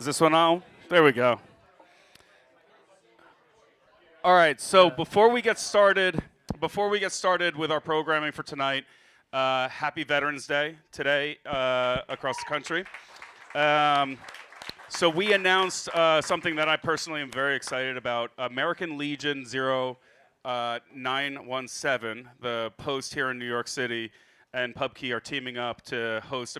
Is this one on? There we go. All right. So before we get started with our programming for tonight, happy Veterans Day today across the country. So we announced something that I personally am very excited about. American Legion 0917, the post here in New York City, and PubKey are teaming up to host the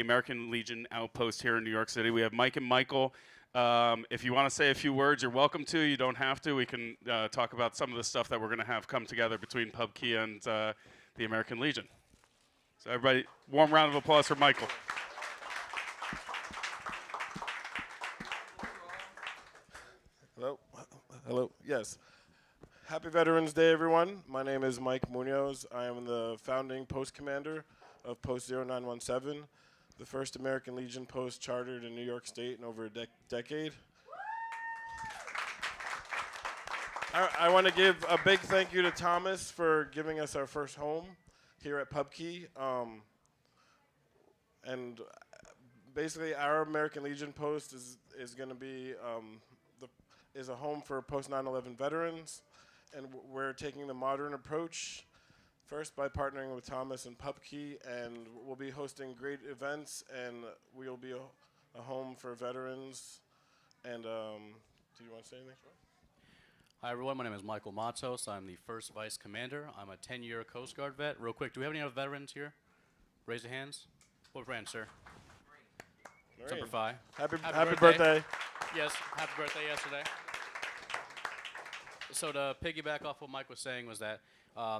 American Legion outpost here in New York City. We have Mike and Michael. If you want to say a few words, you're welcome to. You don't have to. We can talk about some of the stuff that we're going to have come together between PubKey and the American Legion. So everybody, warm round of applause for Michael. Hello. Hello. Yes. Happy Veterans Day, everyone. My name is Mike Munoz. I am the founding post commander of Post 0917, the first American Legion post chartered in New York State in over a decade. I want to give a big thank you to Thomas for giving us our first home here at PubKey. And basically, our American Legion post is going to be is a home for post 9/11 veterans, and we're taking the modern approach. First, by partnering with Thomas and PubKey, and we'll be hosting great events, and we'll be a home for veterans. And do you want to say anything? Hi everyone, my name is Michael Matos. I'm the first vice commander. I'm a 10-year Coast Guard vet. Real quick, do we have any other veterans here? Raise your hands. What brand, sir? Semper Fi. Happy birthday. Yes, happy birthday yesterday. So to piggyback off what Mike was saying was that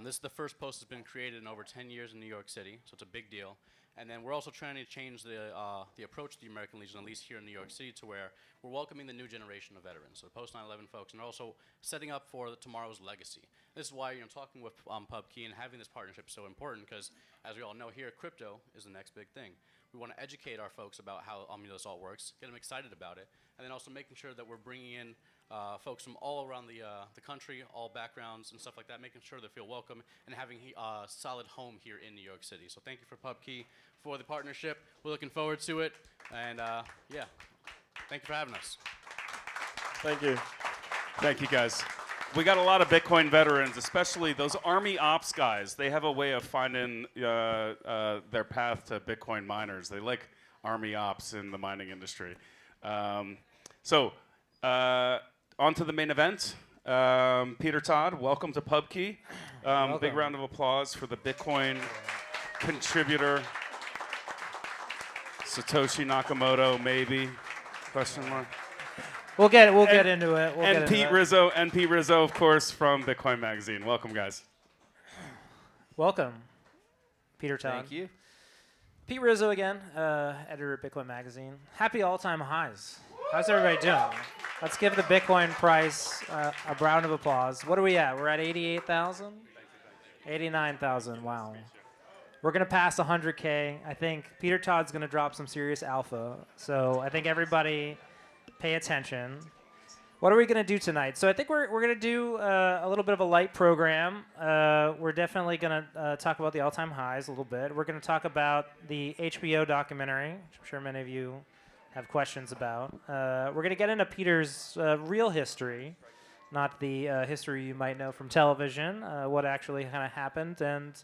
this is the first post that's been created in over 10 years in New York City, so it's a big deal. And then we're also trying to change the approach to the American Legion, at least here in New York City, to where we're welcoming the new generation of veterans, so the post 9/11 folks, and we're also setting up for tomorrow's legacy. This is why talking with PubKey and having this partnership is so important, because as we all know here, crypto is the next big thing. We want to educate our folks about how this all works, get them excited about it, and then also making sure that we're bringing in folks from all around the country, all backgrounds and stuff like that, making sure they feel welcome and having a solid home here in New York City. So thank you for PubKey for the partnership. We're looking forward to it, and yeah, thank you for having us. Thank you. Thank you, guys. We got a lot of Bitcoin veterans, especially those Army Ops guys. They have a way of finding their path to Bitcoin miners. They like Army Ops in the mining industry. So on to the main event. Peter Todd, welcome to PubKey. Big round of applause for the Bitcoin contributor, Satoshi Nakamoto, maybe? Question mark. We'll get into it. And Pete Rizzo, of course, from Bitcoin Magazine. Welcome, guys. Welcome, Peter Todd. Thank you. Pete Rizzo again, editor at Bitcoin Magazine. Happy all-time highs. How's everybody doing? Let's give the Bitcoin price a round of applause. What are we at? We're at 88,000? 89,000, wow. We're going to pass 100K. I think Peter Todd's going to drop some serious alpha. So I think everybody pay attention. What are we going to do tonight? So I think we're going to do a little bit of a light program. We're definitely going to talk about the all-time highs a little bit. We're going to talk about the HBO documentary, which I'm sure many of you have questions about. We're going to get into Peter's real history, not the history you might know from television, what actually kind of happened, and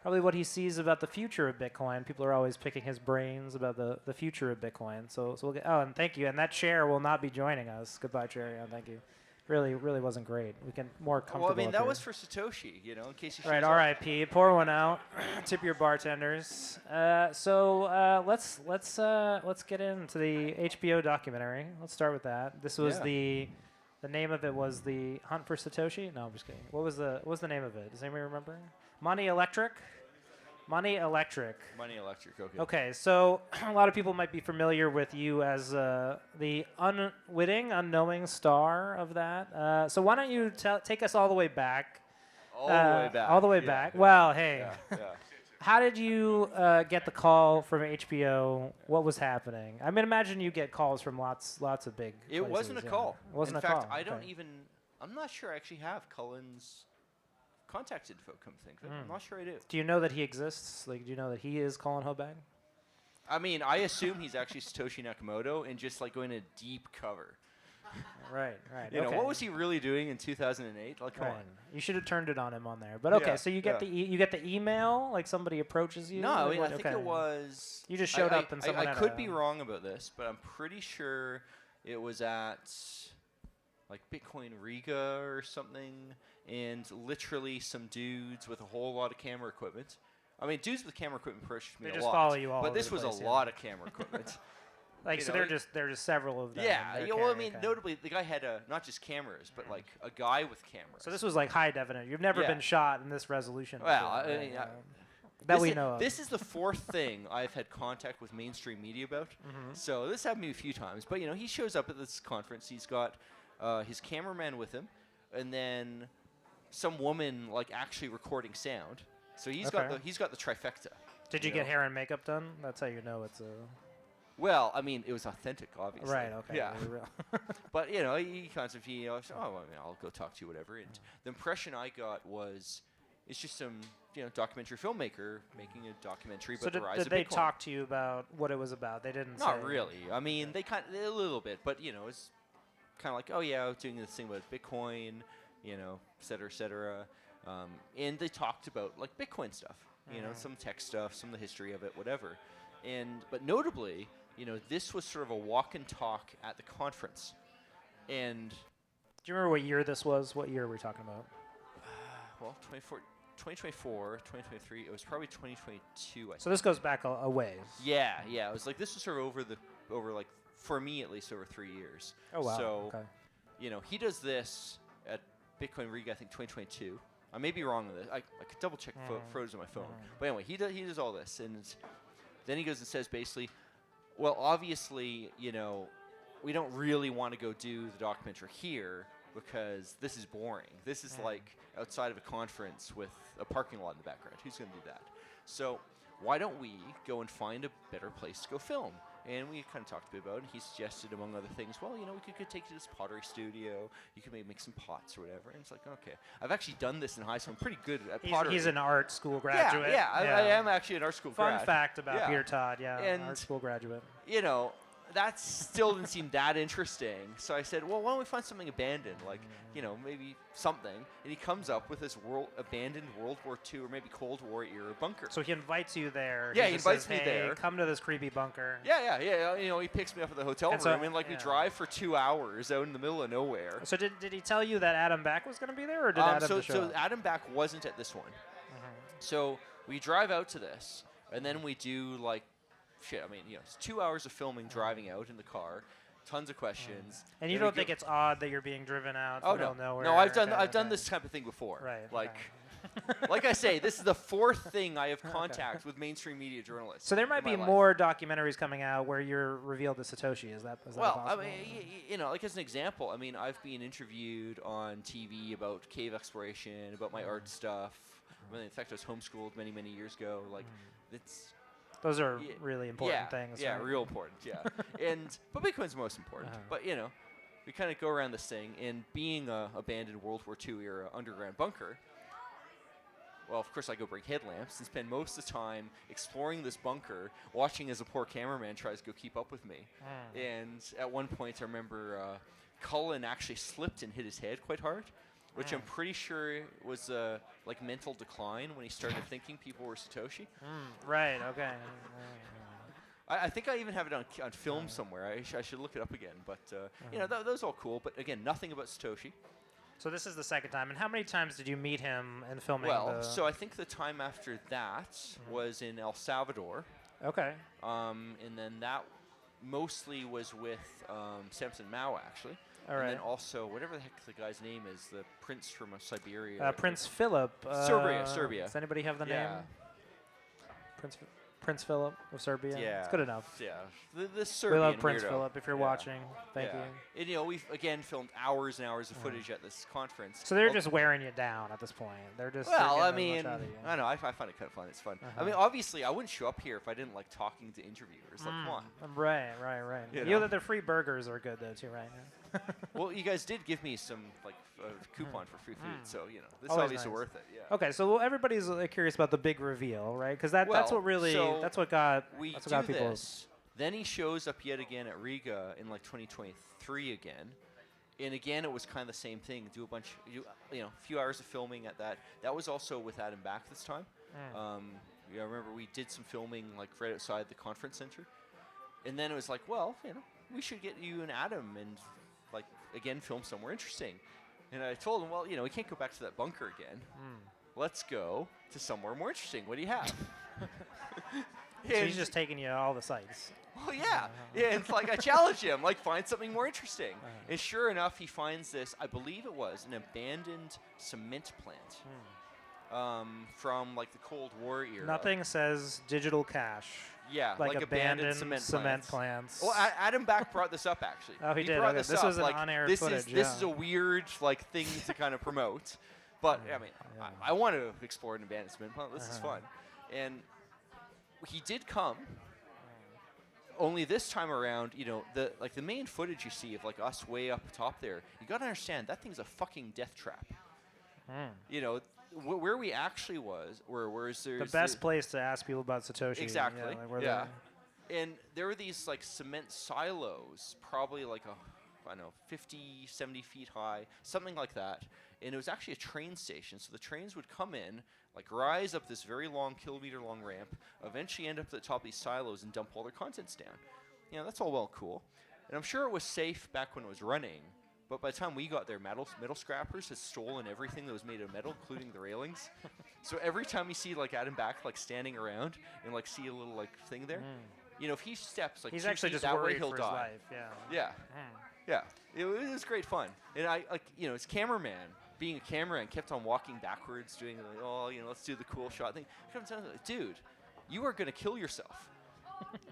probably what he sees about the future of Bitcoin. People are always picking his brains about the future of Bitcoin. So we'll get. Oh, and thank you. And that chair will not be joining us. Goodbye, chair. Thank you. Really wasn't great. We can more comfortable. Well, I mean, that here. was for Satoshi, in case you. Right. R.I.P. Pour one out. Tip your bartenders. So let's get into the HBO documentary. Let's start with that. This was the name of it was The Hunt for Satoshi. No, I'm just kidding. What was the name of it? Does anybody remember? Money Electric. Okay. Okay, so a lot of people might be familiar with you as the unwitting, unknowing star of that. So why don't you take us all the way back? All the way back. Well, hey. Yeah. How did you get the call from HBO? What was happening? I mean, imagine you get calls from lots of big It places, wasn't a call. It wasn't In a fact, call. I'm not sure I actually have Cullen's contact info, come to think of it. I'm not sure I do. Do you know that he exists? Like, do you know that he is Colin Hoback? I mean, I assume he's actually Satoshi Nakamoto and just like going to deep cover. Right. You know, what was he really doing in 2008? Like, come on. You should have turned it on him on there. But okay, so you get you get the email, like somebody approaches you. No, I like mean, what? I think it was. You just showed up and someone. I had could be wrong about this, but I'm pretty sure it was at like Bitcoin Riga or something, and literally some dudes with a whole lot of camera equipment. I mean, dudes with camera equipment approached me They a just lot. follow you all but over this the was place, a lot of camera equipment. Like, You so know, there are just several of them. Yeah, They're well, I mean, okay. notably, the guy had not just cameras, but like a guy with cameras. So this was like high definition. You've never Yeah. been shot in this resolution. Well, before, I mean, that we know of. This is the fourth thing I've had contact with mainstream media about. So this happened to me a few times. But, you know, he shows up at this conference. He's got his cameraman with him, and then some woman, like, actually recording sound. So he's got the trifecta. Did you get hair and makeup done? That's how you know it's a... Well, I mean, it was authentic, obviously. Right, okay. Yeah. Real. But, you know, he kind of, said, oh, well, I'll go talk to you, whatever. And the impression I got was it's just some, you know, documentary filmmaker making a documentary about the rise did of they Bitcoin. talk to you about what it was about? They didn't Not say. really. I mean, they a little bit, but, you know, it's kind of like, oh, yeah, I was doing this thing about Bitcoin, you know, et cetera, et cetera. And they talked about, like, Bitcoin stuff, you know, some tech stuff, some of the history of it, whatever. But notably, you know, this was sort of a walk and talk at the conference. And... Do you remember what year this was? What year were we talking about? Well, 2024, 2023, it was probably 2022, So this goes back a ways. Yeah. It was like, this was sort of over like, for me at least, over 3 years. Oh, wow. So, okay. you know, he does this at Bitcoin Riga, I think 2022. I may be wrong on this. I could double check photos on my phone. But anyway, he does all this. And then he goes and says basically, well, obviously, you know, we don't really want to go do the documentary here because this is boring. This is like outside of a conference with a parking lot in the background. Who's going to do that? So why don't we go and find a better place to go film? And we kind of talked a bit about it. And he suggested, among other things, well, you know, we could take you to this pottery studio. You could maybe make some pots or whatever. And it's like, okay. I've actually done this in high school. I'm pretty good at pottery. He's an art school graduate. Yeah, I am actually an art school grad. Fun fact about Peter Todd, And, art school graduate. You know, that still didn't seem that interesting. So I said, well, why don't we find something abandoned, like, you know, maybe something. And he comes up with this abandoned World War II or maybe Cold War era bunker. So he invites you there. Yeah, he just invites says, me hey, there. Come to this creepy bunker. Yeah. You know, he picks me up at the hotel And room, so- and like we yeah. drive for 2 hours out in the middle of nowhere. So did he tell you that Adam Back was going to be there, or did Adam just show So up? Adam Back wasn't at this one. So we drive out to this, and then we do like, shit. I mean, you know, it's 2 hours of filming, driving out in the car, tons of questions. And you Then we don't think it's odd that you're being driven out? Oh to no, nowhere? no, I've Okay, done okay. this type of thing before. Right. Like, okay. like I say, this is the fourth thing I have contact with mainstream media journalists. So there might in my be life. more documentaries coming out where you're revealed as Satoshi. Is that Well, I possible? mean, you know, like as an example, I mean, I've been interviewed on TV about cave exploration, about my art stuff. I mean, in fact, I was homeschooled many, many years ago. Like, it's Those are really important things. Yeah, right? real important. Yeah, but Bitcoin's most important. But you know, we kind of go around this thing, and being a abandoned World War II era underground bunker. Well, of course, I go bring headlamps and spend most of the time exploring this bunker, watching as a poor cameraman tries to go keep up with me. And at one point, I remember Cullen actually slipped and hit his head quite hard, which I'm pretty sure was like mental decline when he started thinking people were Satoshi. Right. Okay. I think I even have it on film somewhere. I should look it up again. But you know, those are all cool. But again, nothing about Satoshi. So this is the second time. And how many times did you meet him in filming? Well, so I think the time after that was in El Salvador. Okay. And then that mostly was with Samson Mao, actually. All and right. then also, whatever the heck the guy's name is, the prince from Siberia. Prince Philip. Serbia. Does anybody have the Yeah. name? Prince Philip of Serbia. Yeah. It's good enough. Yeah. The Serbian We love Prince weirdo. Philip. If you're Yeah. watching, thank you. And, you know, we've, again, filmed hours and hours of footage at this conference. So they're just wearing you down at this point. They're just. Well, they're I getting mean, as much out of you. I know. I find it kind of fun. It's fun. I mean, obviously, I wouldn't show up here if I didn't like talking to interviewers. Like, come on. Right. You You know? know that the free burgers are good though too, right? Well, you guys did give me some like coupon for free food, so you know this is Always obviously nice. worth it. Yeah. Okay, so everybody's curious about the big reveal, right? Because that's what really So that's what got we that's do what got people. this. Then he shows up yet again at Riga in like 2023 again. And again, it was kind of the same thing. Do a bunch, a few hours of filming at that. That was also with Adam back this time. I remember we did some filming like right outside the conference center. And then it was like, well, we should get you and Adam and like again film somewhere interesting. And I told him, well, we can't go back to that bunker again. Let's go to somewhere more interesting. What do you have? So he's just taking you to all the sites. Well, yeah. Yeah, it's like I challenge him, like find something more interesting. And sure enough, he finds this, I believe it was an abandoned cement plant from like the Cold War era. Nothing says digital cash. Yeah, like abandoned cement plants. Well, Adam Back brought this up actually. Oh, he did. Brought Okay. this This up. was an like, on-air this footage. This is a weird like thing to kind of promote. But I mean, I want to explore an abandoned cement plant. This is fun, and he did come. Only this time around, the main footage you see of like us way up top there, you gotta understand that thing's a fucking death trap. Where we actually was, whereas there's the best place to ask people about Satoshi. Exactly. Yeah. And there were these like cement silos, probably like 50, 70 feet high, something like that. And it was actually a train station. So the trains would come in, like rise up this very long, kilometer-long ramp, eventually end up at the top of these silos and dump all their contents down. That's all well cool. And I'm sure it was safe back when it was running. But by the time we got there, metal scrappers had stolen everything that was made of metal, including the railings. So every time you see like Adam Back like standing around and like see a little like thing there, if he steps like he's 2 actually feet just that way, worried he'll for die. his life. Yeah. Yeah. It was great fun. And I his cameraman, being a cameraman, kept on walking backwards, doing like, let's do the cool shot thing. I kept telling him, dude, you are gonna kill yourself.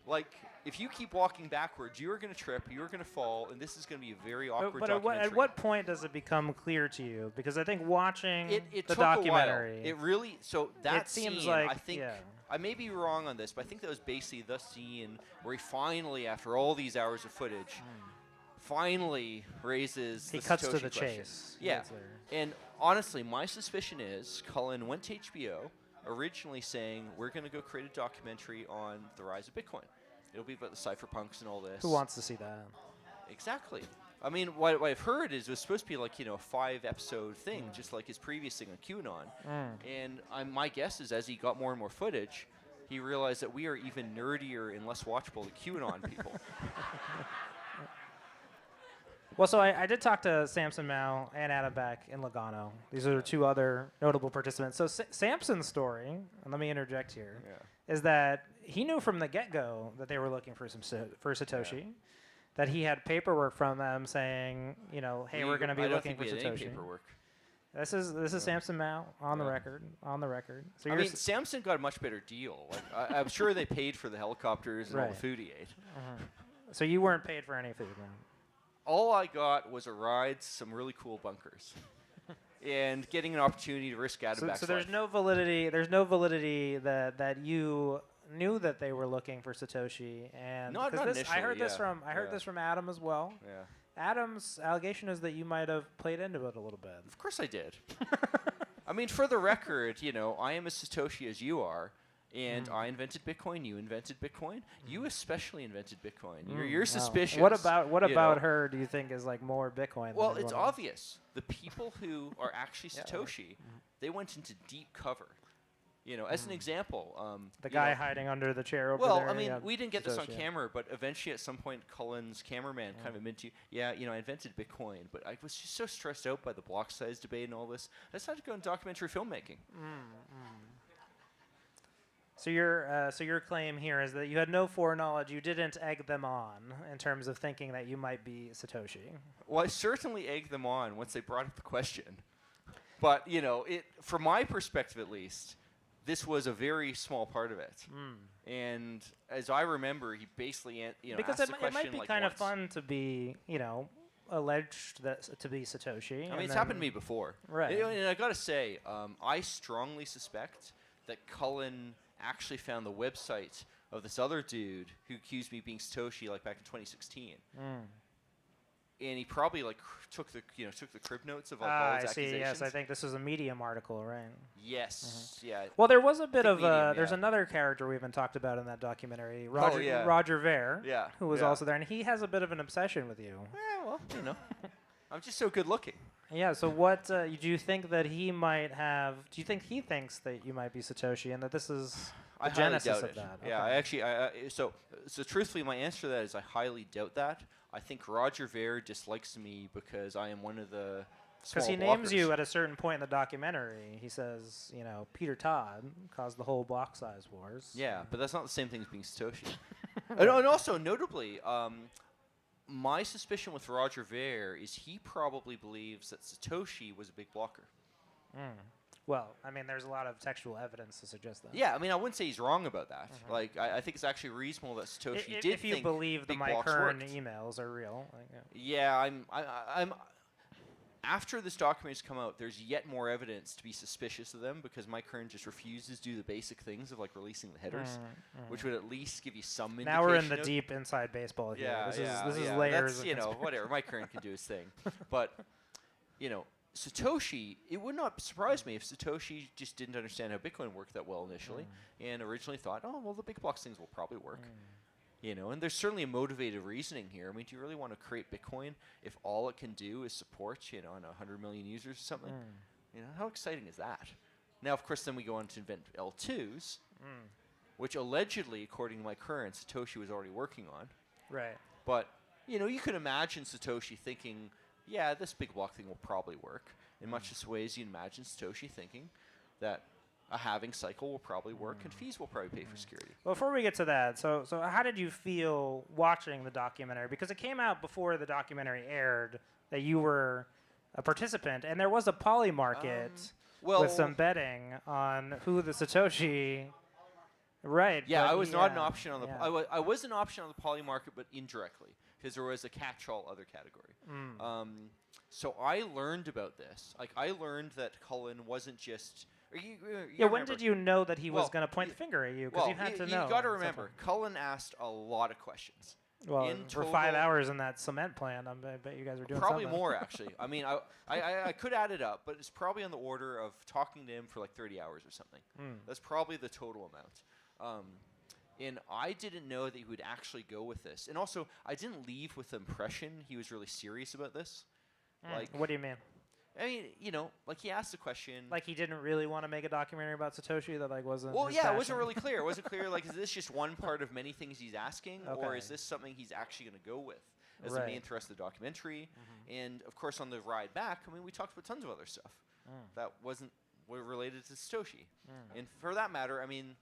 Like, if you keep walking backwards, you are going to trip, you are going to fall, and this is going to be a very awkward documentary. At what point does it become clear to you? Because I think watching it the took documentary, a while. It really, so that it seems scene, like, I think, I may be wrong on this, but I think that was basically the scene where he finally, after all these hours of footage, finally raises he the cuts Satoshi to the question. chase. Yeah. And honestly, my suspicion is Cullen went to HBO originally saying, we're going to go create a documentary on the rise of Bitcoin. It'll be about the cypherpunks and all this. Who wants to see that? Exactly. I mean, what I've heard is it was supposed to be like, a 5-episode thing, just like his previous thing on QAnon. And my guess is as he got more and more footage, he realized that we are even nerdier and less watchable than QAnon people. Well, so I did talk to Samson Mao and Adam Beck in Lugano. These are two other notable participants. So Samson's story, and let me interject here, is that he knew from the get-go that they were looking for Satoshi, that he had paperwork from them saying, hey, we're going to be looking for Satoshi. Paperwork. This is Samson Mao on the record. So I mean, Samson got a much better deal. Like I'm sure they paid for the helicopters and all the food he ate. So you weren't paid for any food, man. All I got was a ride to some really cool bunkers, and getting an opportunity to risk Adam Back's So there's life. no validity. There's no validity that you knew that they were looking for Satoshi, and Not this, initially, I heard this yeah. from Adam as well. Yeah. Adam's allegation is that you might have played into it a little bit. Of course I did. I mean, for the record, I am as Satoshi as you are, and I invented Bitcoin. You invented Bitcoin. You especially invented Bitcoin. You're suspicious. What about her? Do you think is like more Bitcoin? Well, than it's everyone else? obvious. The people who are actually Satoshi, they went into deep cover. As an example, The guy hiding under the chair over well, there. I mean, we didn't get this on Satoshi. camera, but eventually at some point, Cullen's cameraman kind of admitted to I invented Bitcoin, but I was just so stressed out by the block size debate and all this, I decided to go into documentary filmmaking. So your claim here is that you had no foreknowledge. You didn't egg them on in terms of thinking that you might be Satoshi. Well, I certainly egged them on once they brought up the question. But, from my perspective at least, this was a very small part of it. And as I remember, he basically, because asked the question it might be like kind once. of fun to be, alleged to be Satoshi. I mean, it's happened to me before. Right. And I got to say, I strongly suspect that Cullen actually found the website of this other dude who accused me of being Satoshi like back in 2016. and he probably like took the crib notes of like all his I see. accusations. Yes, I think this was a Medium article, right? Yes. Yeah. Well, there was a bit of Medium, there's yeah. another character we haven't talked about in that documentary, Roger yeah. Roger Ver, Yeah, who was yeah. also there, and he has a bit of an obsession with you. Yeah, well, I'm just so good looking. Yeah. So what do you think that he might have? Do you think he thinks that you might be Satoshi, and that this is the I highly genesis doubt of it. that? Yeah, Okay. I actually, so truthfully, my answer to that is I highly doubt that. I think Roger Ver dislikes me because I am one of the small Because he names blockers. you at a certain point in the documentary. He says, Peter Todd caused the whole block size wars. Yeah, but that's not the same thing as being Satoshi. and also, notably, my suspicion with Roger Ver is he probably believes that Satoshi was a big blocker. Well, I mean, there's a lot of textual evidence to suggest that. Yeah, I mean, I wouldn't say he's wrong about that. Like, I think it's actually reasonable that Satoshi did If you think believe the big Mike blocks Hearn worked. emails are real. Yeah, I'm. After this documentary's come out, there's yet more evidence to be suspicious of them because Mike Hearn just refuses to do the basic things of like releasing the headers, which would at least give you some indication. Now we're in the of deep inside baseball here. Yeah, This is yeah, layers. That's, whatever. Mike Hearn can do his thing, but Satoshi. It would not surprise me if Satoshi just didn't understand how Bitcoin worked that well initially, and originally thought, oh well, the big blocks things will probably work. And there's certainly a motivated reasoning here. I mean, do you really want to create Bitcoin if all it can do is support, on 100 million users or something? How exciting is that? Now, of course, then we go on to invent L2s, which allegedly, according to my current, Satoshi was already working on. Right. But, you could imagine Satoshi thinking, yeah, this big block thing will probably work. In much the ways you imagine Satoshi thinking that a halving cycle will probably work and fees will probably pay for security. Well, before we get to that, so how did you feel watching the documentary? Because it came out before the documentary aired that you were a participant, and there was a poly market with some betting on who the Satoshi. Right. Yeah, I was not an option on the. Yeah. I was an option on the poly market, but indirectly because there was a catch-all other category. So I learned about this. Like I learned that Cullen wasn't just. When did you know that he was going to point the finger at you? Because you had to know. You got to remember, Cullen asked a lot of questions. Well, for 5 hours in that cement plant, I bet you guys were doing probably something. more, actually. I mean, I could add it up, but it's probably on the order of talking to him for like 30 hours or something. That's probably the total amount. And I didn't know that he would actually go with this. And also, I didn't leave with the impression he was really serious about this. Like, what do you mean? I mean, like he asked the question. Like he didn't really want to make a documentary about Satoshi that wasn't. Well, his yeah, passion. it wasn't really clear. It wasn't clear. Like, is this just one part of many things he's asking, or is this something he's actually going to go with as the main thrust of the documentary? And of course, on the ride back, I mean, we talked about tons of other stuff that were related to Satoshi. And for that matter, I mean,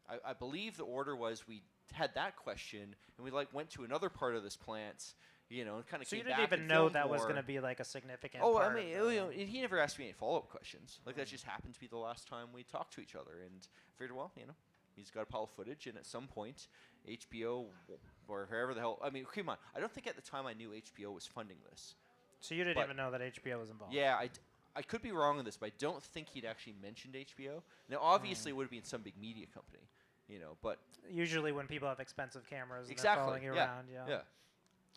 I believe the order was we had that question, and we went to another part of this plant. And kind of. So came you didn't back even and know filmed that was more. going to be like a significant. Oh, part I mean, he never asked me any follow-up questions. Like that just happened to be the last time we talked to each other, and I figured, well, he's got a pile of footage, and at some point, HBO or whoever the hell. I mean, come on, I don't think at the time I knew HBO was funding this. So you didn't even know that HBO was involved. Yeah, I could be wrong on this, but I don't think he'd actually mentioned HBO. Now, obviously, it would have been some big media company, but usually when people have expensive cameras, and exactly, they're following you around, yeah.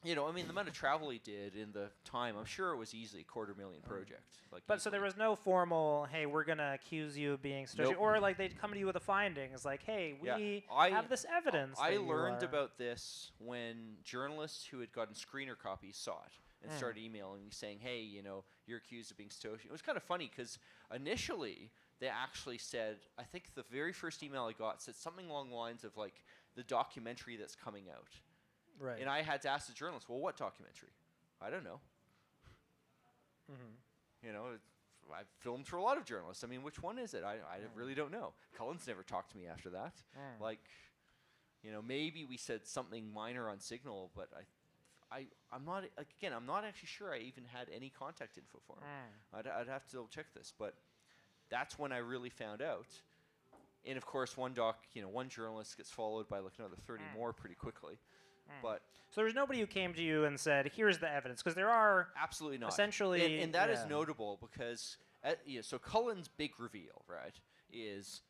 I mean, the amount of travel he did in the time, I'm sure it was easily a $250,000 project. But so there was no formal, hey, we're going to accuse you of being Satoshi. Nope. Or they'd come to you with the findings, like, hey, we have this evidence. I learned about this when journalists who had gotten screener copies saw it and started emailing me saying, hey, you're accused of being Satoshi. It was kind of funny because initially they actually said, I think the very first email I got said something along the lines of the documentary that's coming out. Right. And I had to ask the journalist, well, what documentary? I don't know. I've filmed for a lot of journalists. I mean, which one is it? I really don't know. Cullen's never talked to me after that. Maybe we said something minor on Signal, but I'm not, again, I'm not actually sure I even had any contact info for him. I'd have to check this, but that's when I really found out. And of course, one journalist gets followed by another 30 more pretty quickly. But so there was nobody who came to you and said, here's the evidence, because there are absolutely not. Essentially, and that is notable because so Cullen's big reveal, right, is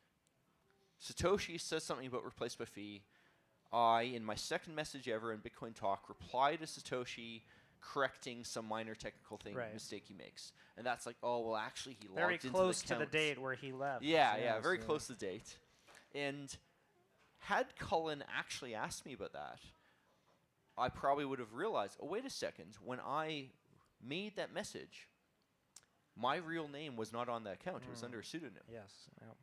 Satoshi says something about replaced by fee. I, in my second message ever in Bitcoin Talk, reply to Satoshi correcting some minor technical thing mistake he makes. And that's like, oh, well, actually, he very logged into close the to the counts. date where he left. Yeah, very close to the date. And had Cullen actually asked me about that, I probably would have realized, oh, wait a second, when I made that message, my real name was not on that account. It was under a pseudonym. Yes. Yep.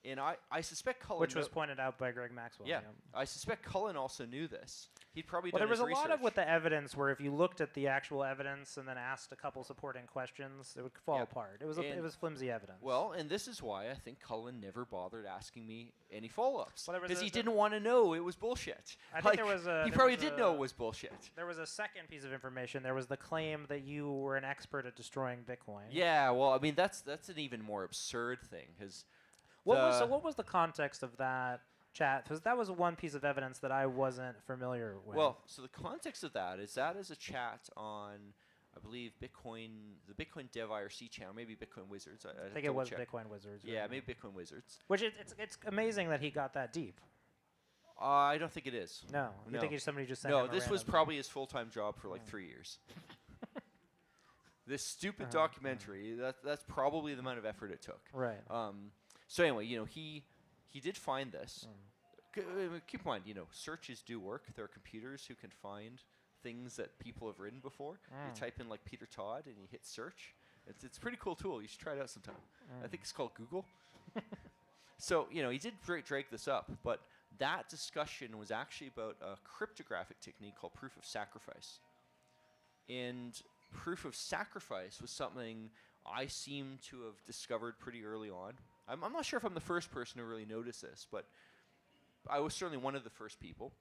And I suspect Cullen... Which was pointed out by Greg Maxwell. Yeah. I suspect Cullen also knew this. He'd probably Well, done there was his a lot research. of with the evidence where if you looked at the actual evidence and then asked a couple supporting questions, it would fall apart. It was flimsy evidence. Well, and this is why I think Cullen never bothered asking me any follow-ups. Well, Because he didn't want to know it was bullshit. I think there was a... He probably did know it was bullshit. There was a second piece of information. There was the claim that you were an expert at destroying Bitcoin. Yeah, well, I mean, that's an even more absurd thing. Because what was the context of that chat? Because that was one piece of evidence that I wasn't familiar with. Well, so the context of that is a chat on, I believe, the Bitcoin Dev IRC channel, maybe Bitcoin Wizards. I think it was Bitcoin Wizards. Yeah, maybe Bitcoin Wizards. Which it's amazing that he got that deep. I don't think it is. No, you think somebody just sent No, him a this was random- probably his full-time job for like 3 years. This stupid documentary, that's probably the amount of effort it took. Right. So anyway, he did find this. Keep in mind, searches do work. There are computers who can find things that people have written before. You type in like Peter Todd and you hit search. It's a pretty cool tool. You should try it out sometime. I think it's called Google. So, he did drag this up, but that discussion was actually about a cryptographic technique called proof of sacrifice. And proof of sacrifice was something I seem to have discovered pretty early on. I'm not sure if I'm the first person to really notice this, but I was certainly one of the first people.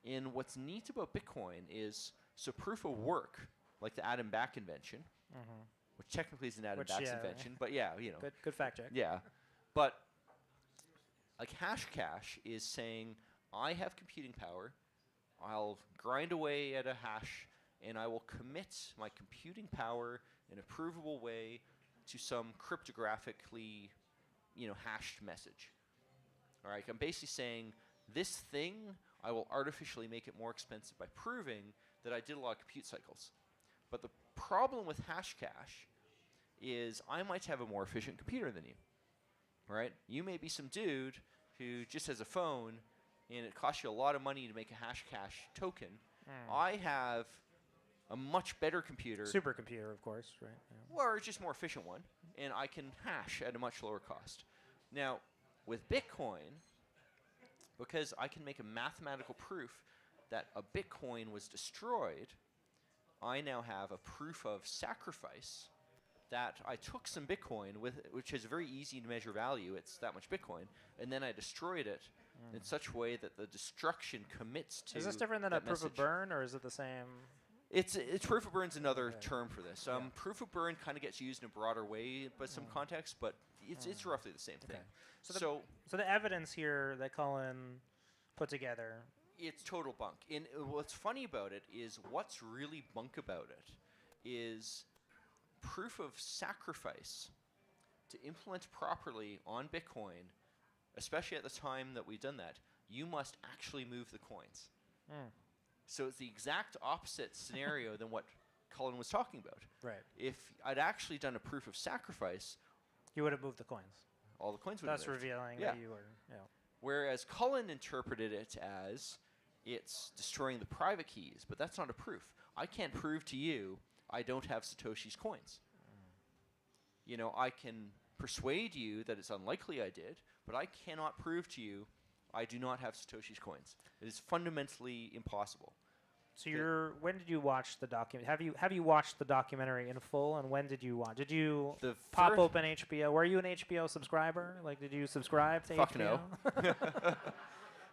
And what's neat about Bitcoin is, so proof of work, like the Adam Back invention, which technically is an Adam Back's invention, but Good fact check. Yeah. But like Hashcash is saying, I have computing power, I'll grind away at a hash, and I will commit my computing power in a provable way to some cryptographically, hashed message. All right, I'm basically saying this thing, I will artificially make it more expensive by proving that I did a lot of compute cycles. But the problem with Hashcash is I might have a more efficient computer than you. Right? You may be some dude who just has a phone and it costs you a lot of money to make a Hashcash token. I have a much better computer. Supercomputer, of course, right? Yeah. Or just more efficient one, and I can hash at a much lower cost. Now, with Bitcoin, because I can make a mathematical proof that a Bitcoin was destroyed, I now have a proof of sacrifice that I took some Bitcoin, which is a very easy to measure value, it's that much Bitcoin, and then I destroyed it in such a way that the destruction commits to. Is this different than a proof of burn, or is it the same? It's proof of burn's another term for this. Proof of burn kind of gets used in a broader way by some context, but it's roughly the same thing. So the evidence here that Cullen put together, it's total bunk. And what's funny about it is what's really bunk about it is proof of sacrifice to implement properly on Bitcoin, especially at the time that we've done that, you must actually move the coins. So it's the exact opposite scenario than what Cullen was talking about. Right. If I'd actually done a proof of sacrifice, you would have moved the coins. All the coins would have moved. That's revealing that you were, Whereas Cullen interpreted it as it's destroying the private keys, but that's not a proof. I can't prove to you I don't have Satoshi's coins. I can persuade you that it's unlikely I did, but I cannot prove to you I do not have Satoshi's coins. It is fundamentally impossible. So when did you watch the documentary? Have you watched the documentary in full, and when did you watch? Did you pop open HBO? Were you an HBO subscriber? Like, did you subscribe to HBO? Fuck no.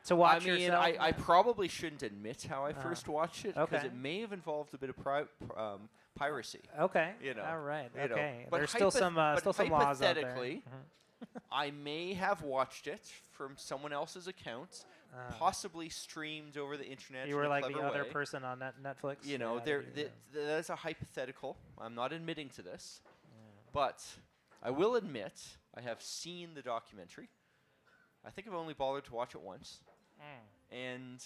To watch yourself? I probably shouldn't admit how I first watched it, because it may have involved a bit of piracy. Okay. All right. Okay. But there's still some laws out there. Hypothetically, I may have watched it from someone else's account, possibly streamed over the internet. You were like the other way. person on Netflix. That's a hypothetical. I'm not admitting to this, but I will admit I have seen the documentary. I think I've only bothered to watch it once, and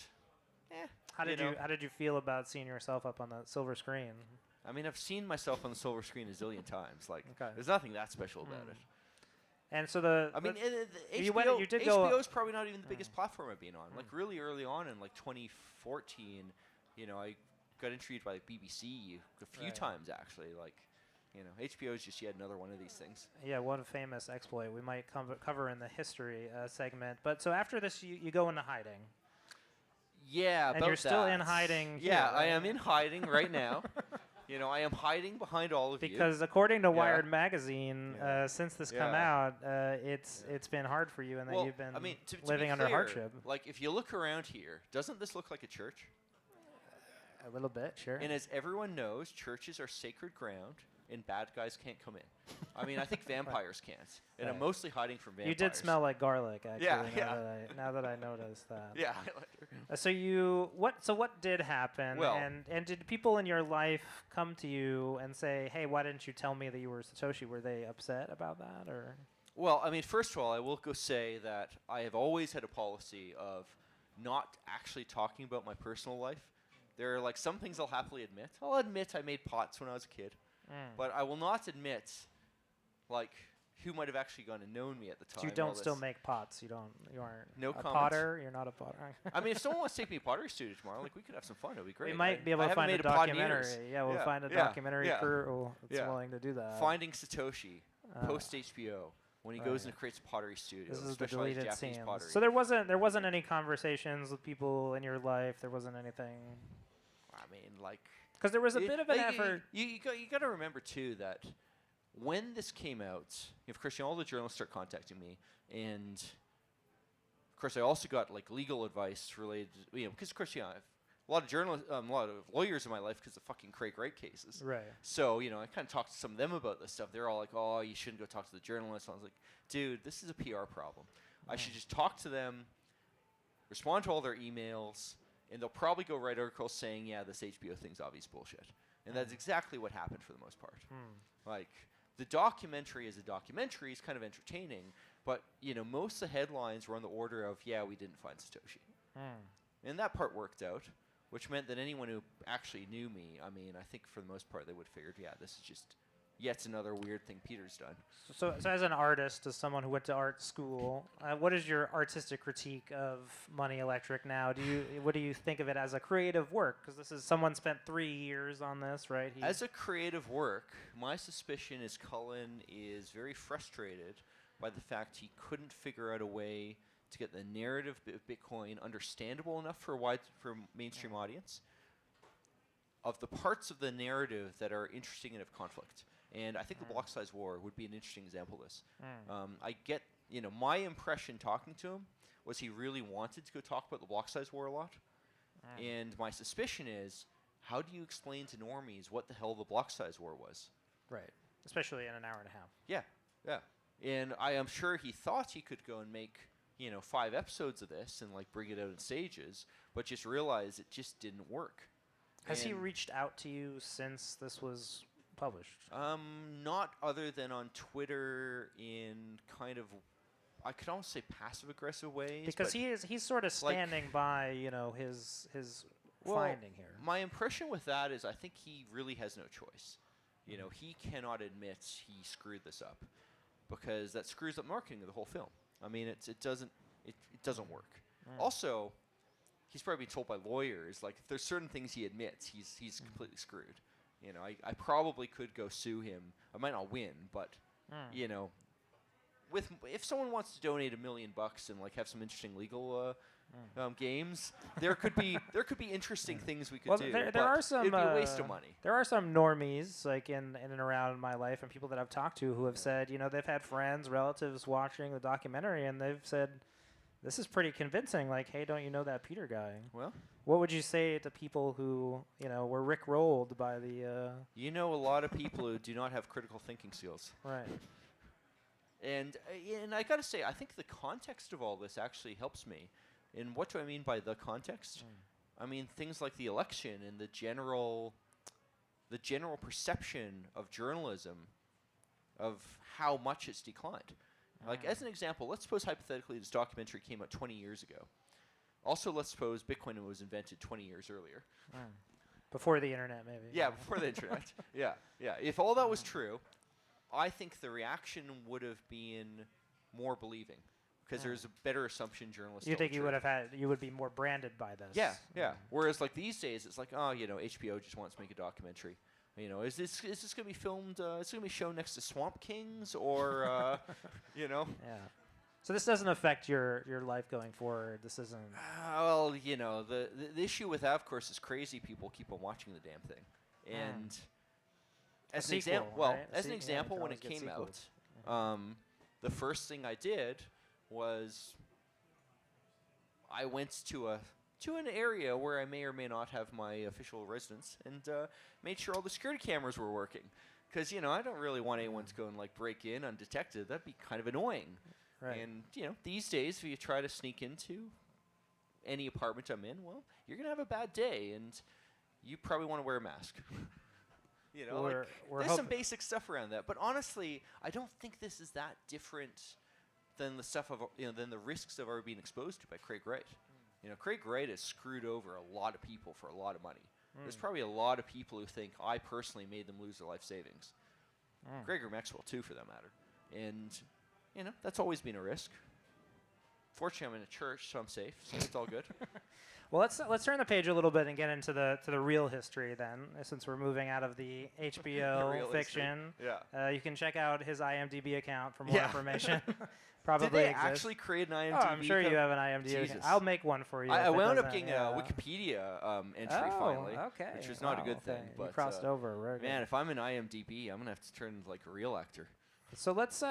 How did you feel about seeing yourself up on the silver screen? I mean, I've seen myself on the silver screen a zillion times. Like, Okay. there's nothing that special about it. And so I mean, you did go. HBO is probably not even the biggest platform I've been on. Like, really early on in, like, 2014, I got intrigued by like, BBC a few times, actually. Like, HBO is just yet another one of these things. Yeah, one famous exploit we might cover in the history segment. But so after this, you go into hiding. Yeah, and you're still in hiding. Yeah, here, I am in hiding right now. I am hiding behind all of you. Because according to Wired magazine, since this come out, it's been hard for you, and that you've been living under hardship. Like, if you look around here, doesn't this look like a church? A little bit, sure. And as everyone knows, churches are sacred ground, and bad guys can't come in. I mean, I think vampires can't, and I'm mostly hiding from vampires. You did smell like garlic, actually. Yeah, now that I noticed that. Yeah. So what did happen? Well, and did people in your life come to you and say, "Hey, why didn't you tell me that you were Satoshi?" Were they upset about that, or? Well, I mean, first of all, I will go say that I have always had a policy of not actually talking about my personal life. There are like some things I'll happily admit. I'll admit I made pots when I was a kid. But I will not admit, like, who might have actually gone and known me at the time. So you don't still make pots. You aren't no a potter. You're not a potter. I mean, if someone wants to take me to pottery studio tomorrow, like, we could have some fun. It'd be great. We might be able to find a documentary. Yeah, we'll find a documentary crew that's willing to do that. Finding Satoshi, post HBO, when he goes and creates a pottery studio. This is the deleted scenes. Pottery. So there wasn't any conversations with people in your life. There wasn't anything. I mean, like. Because there was a bit of an effort. You got to remember, too, that when this came out, of course, all the journalists start contacting me. And, of course, I also got, like, legal advice related to, because, of course, I have a lot of lawyers in my life because of fucking Craig Wright cases. Right. So, I kind of talked to some of them about this stuff. They're all like, oh, you shouldn't go talk to the journalists. And I was like, dude, this is a PR problem. I should just talk to them, respond to all their emails, and they'll probably go write articles saying, yeah, this HBO thing's obvious bullshit. And that's exactly what happened for the most part. Like, the documentary as a documentary is kind of entertaining, but, most of the headlines were on the order of, yeah, we didn't find Satoshi. And that part worked out, which meant that anyone who actually knew me, I mean, I think for the most part they would have figured, yeah, this is just yet another weird thing Peter's done. So as an artist, as someone who went to art school, what is your artistic critique of Money Electric now? What do you think of it as a creative work? Because this is someone spent 3 years on this, right? As a creative work, my suspicion is Cullen is very frustrated by the fact he couldn't figure out a way to get the narrative of Bitcoin understandable enough for a mainstream audience, of the parts of the narrative that are interesting and of conflict. And I think the block size war would be an interesting example of this. I get, my impression talking to him was he really wanted to go talk about the block size war a lot. And my suspicion is, how do you explain to normies what the hell the block size war was? Right. Especially in an hour and a half. Yeah. And I am sure he thought he could go and make, 5 episodes of this and like bring it out in stages, but just realized it just didn't work. Has he reached out to you since this was published? Not other than on Twitter in kind of, I could almost say passive-aggressive ways. Because he's sort of standing by, his finding here. My impression with that is I think he really has no choice. He cannot admit he screwed this up because that screws up marketing of the whole film. I mean, it doesn't work. Also, he's probably told by lawyers, like, if there's certain things he admits, he's completely screwed. I probably could go sue him. I might not win, but, if someone wants to donate $1 million and like have some interesting legal games, there could be interesting things we could do. There are some. It'd be a waste of money. There are some normies like in and around my life and people that I've talked to who have said, they've had friends, relatives watching the documentary, and they've said, this is pretty convincing. Like, hey, don't you know that Peter guy? Well, what would you say to people who, were rickrolled by the... a lot of people who do not have critical thinking skills. Right. And I got to say, I think the context of all this actually helps me. And what do I mean by the context? I mean things like the election and the general perception of journalism, of how much it's declined. Like, as an example, let's suppose hypothetically this documentary came out 20 years ago. Also, let's suppose Bitcoin was invented 20 years earlier. Before the internet, maybe. Yeah, before the internet. Yeah. If all that was true, I think the reaction would have been more believing, because there's a better assumption journalists. You think you would be more branded by this? Yeah. Whereas like these days, it's like, oh, HBO just wants to make a documentary. Is this going to be filmed? It's going to be shown next to Swamp Kings, or Yeah. So this doesn't affect your life going forward. This isn't. Well, the issue with that, of course, is crazy people keep on watching the damn thing. And as an example, when it came out, the first thing I did was I went to an area where I may or may not have my official residence, and made sure all the security cameras were working. Because I don't really want anyone to go and break in undetected. That'd be kind of annoying. Right. And, these days, if you try to sneak into any apartment I'm in, well, you're going to have a bad day, and you probably want to wear a mask. There's some basic stuff around that. But honestly, I don't think this is that different than the stuff than the risks of already being exposed to by Craig Wright. Craig Wright has screwed over a lot of people for a lot of money. There's probably a lot of people who think I personally made them lose their life savings. Gregor Maxwell, too, for that matter. And that's always been a risk. Fortunately, I'm in a church, so I'm safe. So it's all good. Well, let's turn the page a little bit and get into the real history then, since we're moving out of the HBO fiction. History. Yeah. You can check out his IMDb account for more information. Probably Did they exists. actually create an IMDb? Oh, I'm sure you have an IMDb account. I'll make one for you. I wound up getting a Wikipedia entry finally, which is not a good thing. But you crossed over. Man, if I'm an IMDb, I'm gonna have to turn into a real actor. So let's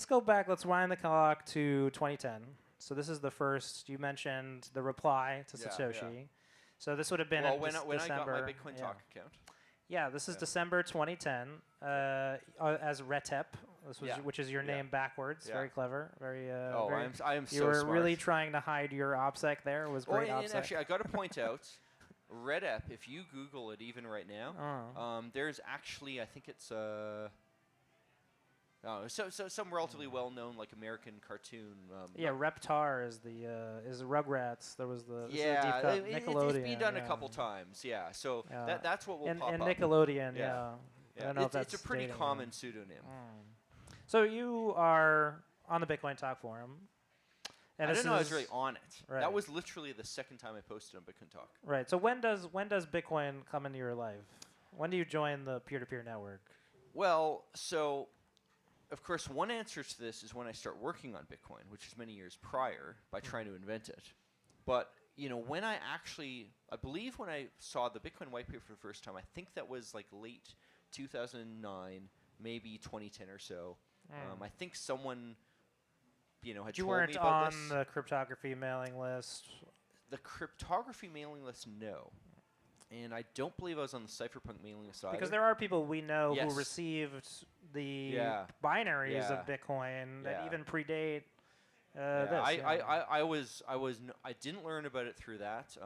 go back. Let's wind the clock to 2010. So this is the first. You mentioned the reply to Satoshi. Yeah. So this would have been when December. I got my Bitcoin Talk account. Yeah, this is December 2010 as Retep, which is your name backwards. Yeah. Very clever. Very. I am so You were smart. really trying to hide your OPSEC there. It was great OPSEC. And actually, I got to point out, Retep, if you Google it even right now, there's actually, I think it's some relatively well-known American cartoon. Reptar is is Rugrats. There was the Nickelodeon. It's been done a couple times. Yeah, so that's what will pop up. And I Nickelodeon. don't know if that's a pretty common pseudonym. So you are on the Bitcoin Talk forum. And I didn't know I was really on it. Right. That was literally the second time I posted on Bitcoin Talk. Right. So when does Bitcoin come into your life? When do you join the peer-to-peer network? Well, so of course, one answer to this is when I start working on Bitcoin, which is many years prior, by trying to invent it. But when I believe when I saw the Bitcoin white paper for the first time, I think that was late 2009, maybe 2010 or so. I think someone, had told me about this. You weren't on the cryptography mailing list? The cryptography mailing list, no. And I don't believe I was on the cypherpunk mailing list either. Because there are people we know who received the binaries of Bitcoin that even predate this. I didn't learn about it through that.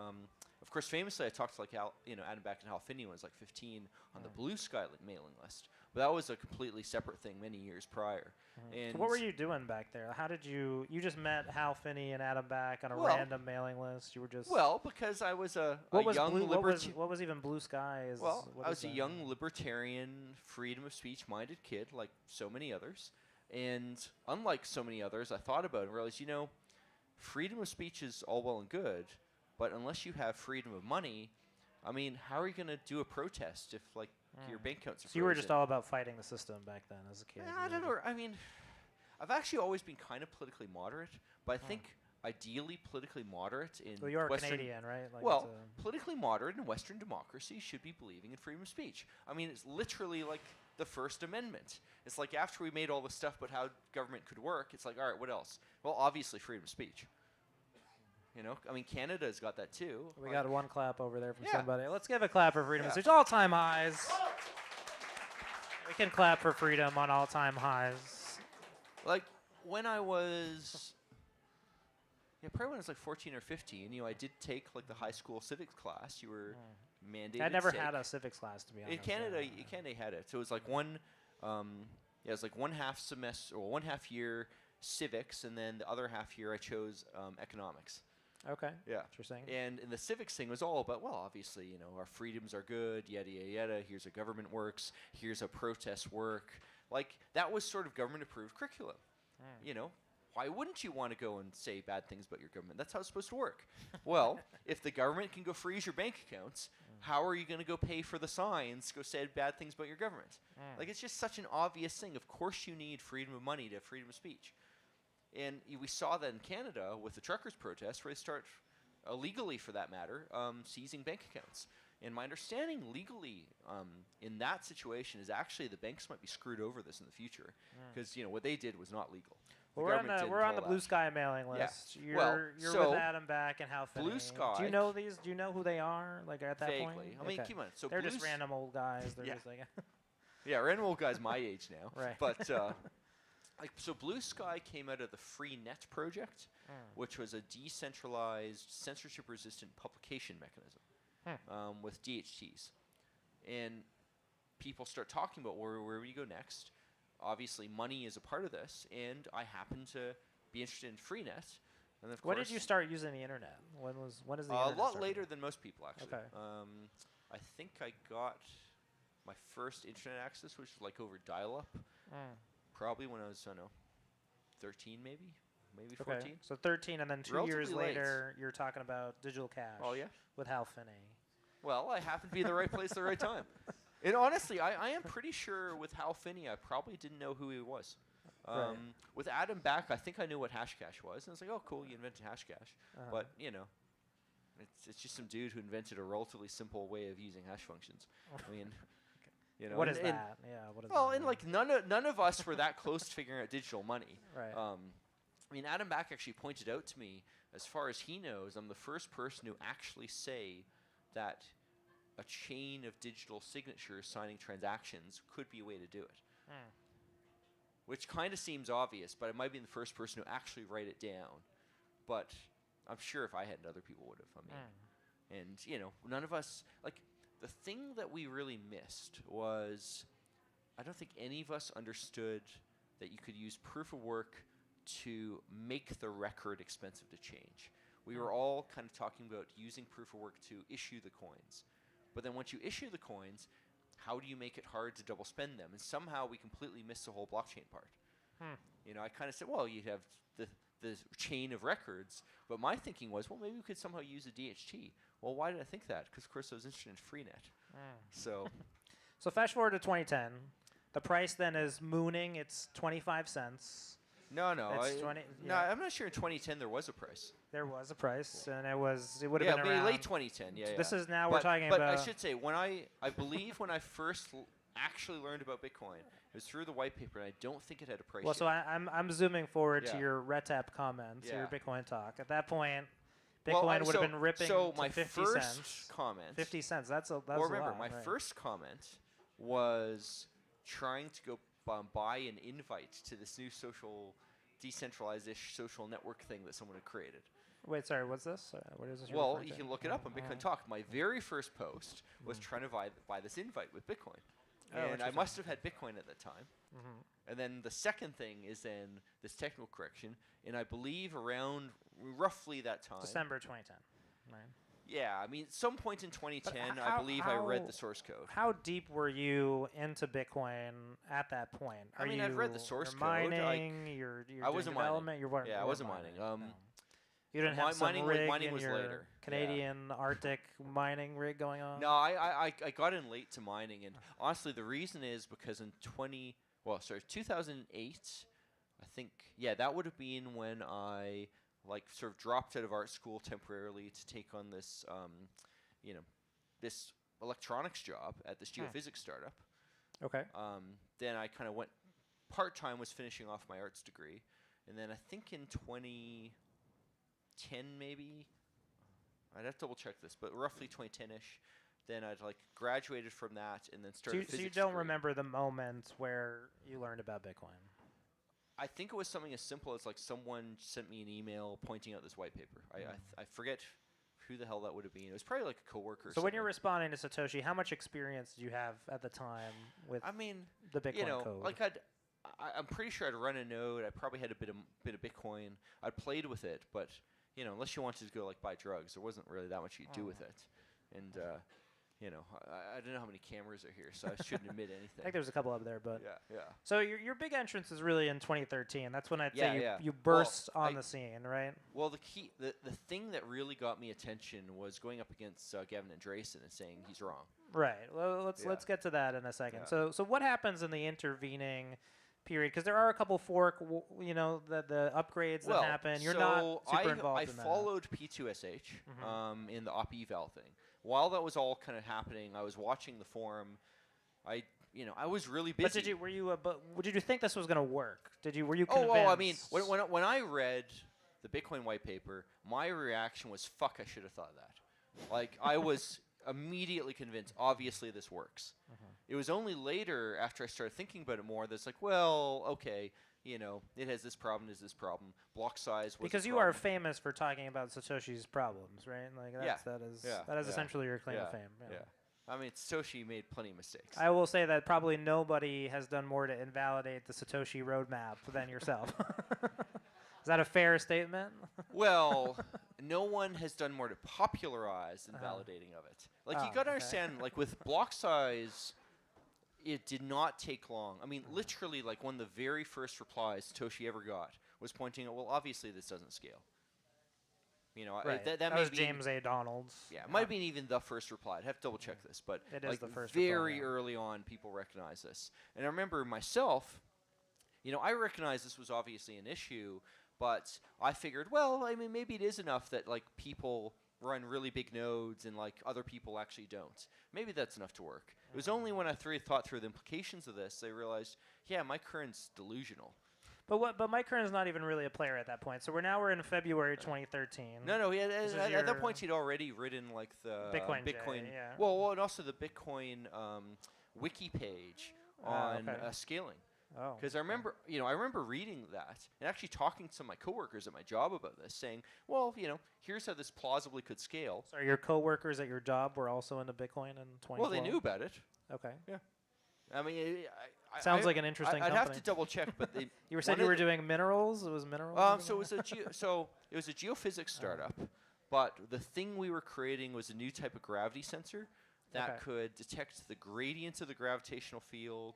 Of course, famously, I talked to Adam back in Hal Finney when I was 15 on the Blue Sky mailing list. But that was a completely separate thing many years prior. And so what were you doing back there? How did you just met Hal Finney and Adam Back on a random mailing list? You were just because I was a young libertarian. What was even Blue Sky? I was a young libertarian, freedom of speech minded kid, like so many others. And unlike so many others, I thought about it and realized, freedom of speech is all well and good, but unless you have freedom of money, I mean, how are you going to do a protest if your bank accounts are frozen? You were just all about fighting the system back then as a kid. I don't know. I mean, I've actually always been kind of politically moderate, but I think ideally politically moderate in Well, you're Western, Canadian, right? Politically moderate in Western democracy should be believing in freedom of speech. I mean, it's literally like the First Amendment. It's like after we made all this stuff about how government could work, it's like, all right, what else? Well, obviously freedom of speech. I mean, Canada's got that too. We got one clap over there from somebody. Let's give a clap for freedom of speech. All-time highs. We can clap for freedom on all-time highs. When I was, probably when I was 14 or 15, I did take the high school civics class. You were mandated. I never to had a civics class, to be honest. In Canada, Canada had it. So it was one, it was one half semester or 1.5 year civics, and then the other half year I chose economics. Okay. Yeah. Interesting. And the civics thing was all about, well, obviously, our freedoms are good, yada, yada, yada. Here's how government works. Here's how protests work. Like, that was sort of government-approved curriculum. Why wouldn't you want to go and say bad things about your government? That's how it's supposed to work. Well, if the government can go freeze your bank accounts, how are you going to go pay for the signs, go say bad things about your government? Like, it's just such an obvious thing. Of course you need freedom of money to have freedom of speech. And we saw that in Canada with the truckers' protests, where they start, illegally for that matter, seizing bank accounts. And my understanding legally in that situation is actually the banks might be screwed over this in the future because what they did was not legal. Well, we're on the Blue Sky mailing list. Yeah. You're with Adam Back and Hal Finney. Blue Sky. Do you know these? Do you know who they are? Like at that point? Vaguely. I mean, keep on. So they're just random old guys. They're Yeah. just like. Yeah, random old guys my age now. Right. But so Blue Sky came out of the Free Net project, which was a decentralized, censorship-resistant publication mechanism with DHTs. And people start talking about where we go next. Obviously, money is a part of this, and I happen to be interested in Freenet. And of When course, did you start using the internet? When is the internet a lot started? later than most people, actually. Okay. I think I got my first internet access, which was like over dial-up, probably when I was, 13 maybe 14. Okay. So 13, and then 2 Relatively years late. later, you're talking about digital cash. Oh, yeah? With Hal Finney. Well, I happened to be in the right place at the right time. And honestly, I am pretty sure with Hal Finney, I probably didn't know who he was. Right. With Adam Back, I think I knew what Hashcash was. And I was like, oh, cool, you invented Hashcash. But, it's just some dude who invented a relatively simple way of using hash functions. I mean, What is that? Yeah. What is Well, that? and like none of us were that close to figuring out digital money. Right. I mean, Adam Back actually pointed out to me, as far as he knows, I'm the first person to actually say that a chain of digital signatures signing transactions could be a way to do it. Which kind of seems obvious, but I might be the first person to actually write it down. But I'm sure if I hadn't, other people would have. I mean, and none of us like. The thing that we really missed was, I don't think any of us understood that you could use proof of work to make the record expensive to change. We were all kind of talking about using proof of work to issue the coins. But then once you issue the coins, how do you make it hard to double spend them? And somehow we completely missed the whole blockchain part. I kind of said, well, you'd have the chain of records. But my thinking was, well, maybe we could somehow use a DHT. Well, why did I think that? Because, of course, I was interested in Freenet. So fast forward to 2010. The price then is mooning. It's 25 cents. No. It's 20, No, I'm not sure in 2010 there was a price. There was a price, and it would have been maybe around. late 2010. Yeah, This yeah. is now we're talking but about. I should say, when I believe when I first actually learned about Bitcoin, it was through the white paper, and I don't think it had a price Well, yet. so I'm zooming forward to Yeah. your Retap comments, your Yeah. Bitcoin talk. At that point, Well, Bitcoin would have been ripping So to my 50 first cents. comment. 50 cents. That's a Well, remember, lot, my right. first comment was trying to go buy an invite to this new decentralized-ish social network thing that someone had created. Wait, sorry. What's this? What is this? you're Well, referring you to? can look it up on Bitcoin Talk. My very first post was trying to buy this invite with Bitcoin. Oh, And I interesting. must have had Bitcoin at the time. And then the second thing is then this technical correction. And I believe around roughly that time. December 2010. Right. Yeah, I mean, some point in 2010, I how- believe I read how- the source code. How deep were you into Bitcoin at that point? I mean, I've read the source you're code. Mining, you're I wasn't mining. development. You weren't. Yeah, I you wasn't weren't mining. You didn't have some mining rig mining in was your later. Canadian Arctic mining rig going on. No, I got in late to mining, and honestly, the reason is because in 2008, I think, that would have been when I sort of dropped out of art school temporarily to take on this, this electronics job at this geophysics startup. Okay. Then I kind of went part-time, was finishing off my arts degree, and then I think in 2010 maybe, I'd have to double check this, but roughly 2010-ish, then I'd graduated from that and then started physics So you don't degree. remember the moment where you learned about Bitcoin? I think it was something as simple as someone sent me an email pointing out this white paper. I forget who the hell that would have been. It was probably a coworker. So when you're responding to Satoshi, how much experience did you have at the time with the Bitcoin code? I'm pretty sure I'd run a node. I probably had a bit of Bitcoin. I'd played with it, but unless you wanted to go like buy drugs, there wasn't really that much you could do with it. And I don't know how many cameras are here, so I shouldn't admit anything. I think there's a couple up there, but Yeah. So your big entrance is really in 2013. That's when I'd say Yeah. you burst on the scene, right? Well, the thing that really got me attention was going up against Gavin Andresen and saying he's wrong. Right. Well, let's get to that in a second. Yeah. So what happens in the intervening period? Because there are a couple the upgrades that happen. You're not super involved in that. I followed P2SH in the op eval thing. While that was all kind of happening, I was watching the forum. I was really busy. But did you think this was going to work? Were you convinced? I mean, when I read the Bitcoin white paper, my reaction was, "Fuck! I should have thought of that." Like I was immediately convinced. Obviously, this works. It was only later, after I started thinking about it more, that's like, well, okay, it has this problem, block size was because you are famous for talking about Satoshi's problems, right? Like that is essentially your claim to fame. Yeah. I mean, Satoshi made plenty of mistakes. I will say that probably nobody has done more to invalidate the Satoshi roadmap than yourself. Is that a fair statement? Well, no one has done more to popularize the validating of it. Like, you got to understand, like, with block size, it did not take long. I mean, literally, like, one of the very first replies Satoshi ever got was pointing out, well, obviously this doesn't scale. Right. That was James A. Donald's. Yeah, it might have been even the first reply. I'd have to double check this, but it is the first very reply, early on, people recognized this. And I remember myself, I recognized this was obviously an issue, but I figured, well, I mean, maybe it is enough that like people run really big nodes and like other people actually don't. Maybe that's enough to work. It was only when I thought through the implications of this, I realized, yeah, my current's delusional. But Mike Kern's not even really a player at that point. So we're in February 2013. No. At that point, he'd already written like the Bitcoin. Yeah. Well, and also the Bitcoin wiki page on scaling. Oh. Because I remember reading that and actually talking to my coworkers at my job about this, saying, well, here's how this plausibly could scale. So your coworkers at your job were also into Bitcoin in 2012? Well, they knew about it. Okay. Yeah. I mean, sounds like an interesting I'd company. have to double check, but they. You were doing minerals. It was minerals. So it was a geophysics startup, but the thing we were creating was a new type of gravity sensor that could detect the gradient of the gravitational field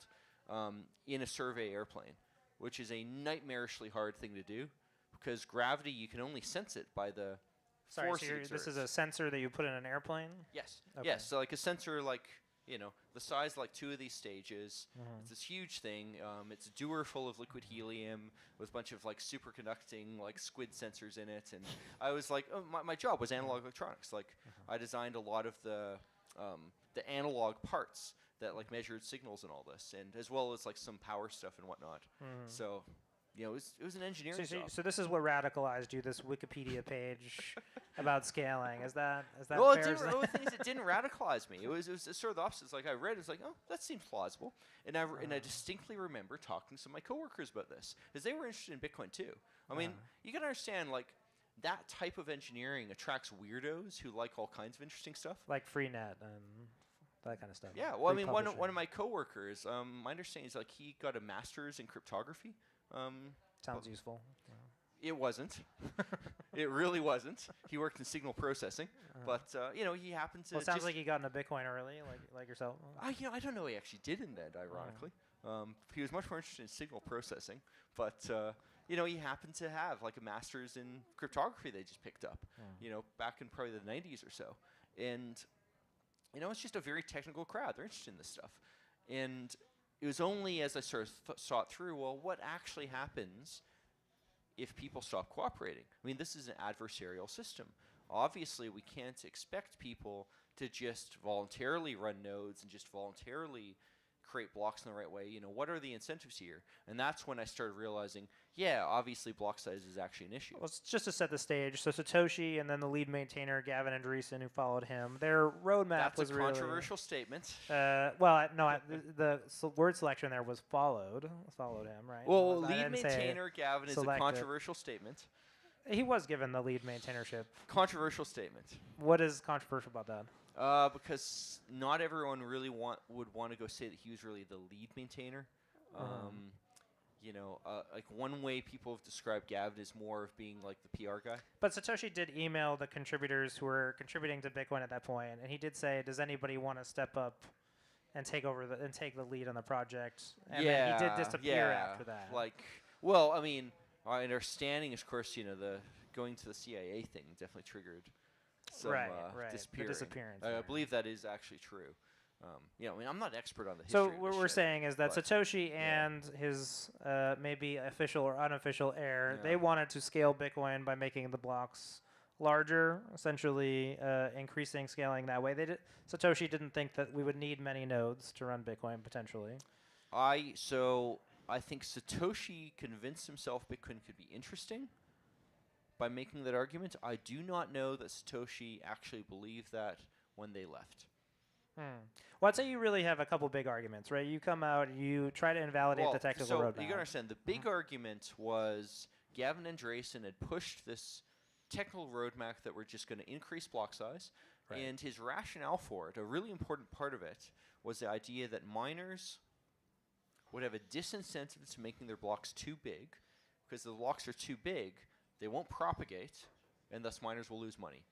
in a survey airplane, which is a nightmarishly hard thing to do because gravity you can only sense it by the force. So this is a sensor that you put in an airplane. Yes. Okay. Yes. So like a sensor like. The size like two of these stages. It's this huge thing. It's a dewar full of liquid helium with a bunch of like superconducting like squid sensors in it. And I was like, my job was analog electronics. Like I designed a lot of the analog parts that like measured signals and all this, and as well as like some power stuff and whatnot. So. It was an engineering job. So this is what radicalized you, this Wikipedia page about scaling. Is that well, fair? The thing is, it didn't radicalize me. It was sort of the opposite. It's like I read it, it's like, oh, that seems plausible. And I distinctly remember talking to some of my coworkers about this, because they were interested in Bitcoin too. I mean, you can understand, like, that type of engineering attracts weirdos who like all kinds of interesting stuff. Like Freenet and that kind of stuff. Yeah, well, I mean, one of my coworkers, my understanding is, like, he got a master's in cryptography. Sounds useful. It wasn't. It really wasn't. He worked in signal processing, but he happened to. Well, it sounds like he got into Bitcoin early, like yourself. I don't know. He actually did in that. Ironically, he was much more interested in signal processing, but he happened to have like a master's in cryptography. They just picked up, back in probably the 90s or so, and it's just a very technical crowd. They're interested in this stuff, and. It was only as I sort of saw it through, well, what actually happens if people stop cooperating? I mean, this is an adversarial system. Obviously, we can't expect people to just voluntarily run nodes and just voluntarily create blocks in the right way. What are the incentives here? And that's when I started realizing, yeah, obviously block size is actually an issue. Well, it's just to set the stage. So Satoshi and then the lead maintainer, Gavin Andresen, who followed him, their roadmap was really... That's a controversial statement. The word selection there was followed him, right? Well, lead maintainer Gavin is a controversial statement. He was given the lead maintainership. Controversial statement. What is controversial about that? Because not everyone really would want to go say that he was really the lead maintainer. like one way people have described Gavin is more of being like the PR guy. But Satoshi did email the contributors who were contributing to Bitcoin at that point, and he did say, "Does anybody want to step up and take the lead on the project?" And then he did disappear after that. Like, well, I mean, our understanding, of course, the going to the CIA thing definitely triggered some the disappearance. I believe that is actually true. I mean, I'm not an expert on the history. So of what this we're shit, saying is that but Satoshi and his maybe official or unofficial heir, they wanted to scale Bitcoin by making the blocks larger, essentially scaling that way. Satoshi didn't think that we would need many nodes to run Bitcoin potentially. I think Satoshi convinced himself Bitcoin could be interesting by making that argument. I do not know that Satoshi actually believed that when they left. Well, I'd say you really have a couple big arguments, right? You come out, you try to invalidate the technical roadmap. So you gotta understand, the big argument was Gavin Andresen had pushed this technical roadmap that we're just going to increase block size, and his rationale for it, a really important part of it, was the idea that miners would have a disincentive to making their blocks too big, because if the blocks are too big, they won't propagate, and thus miners will lose money.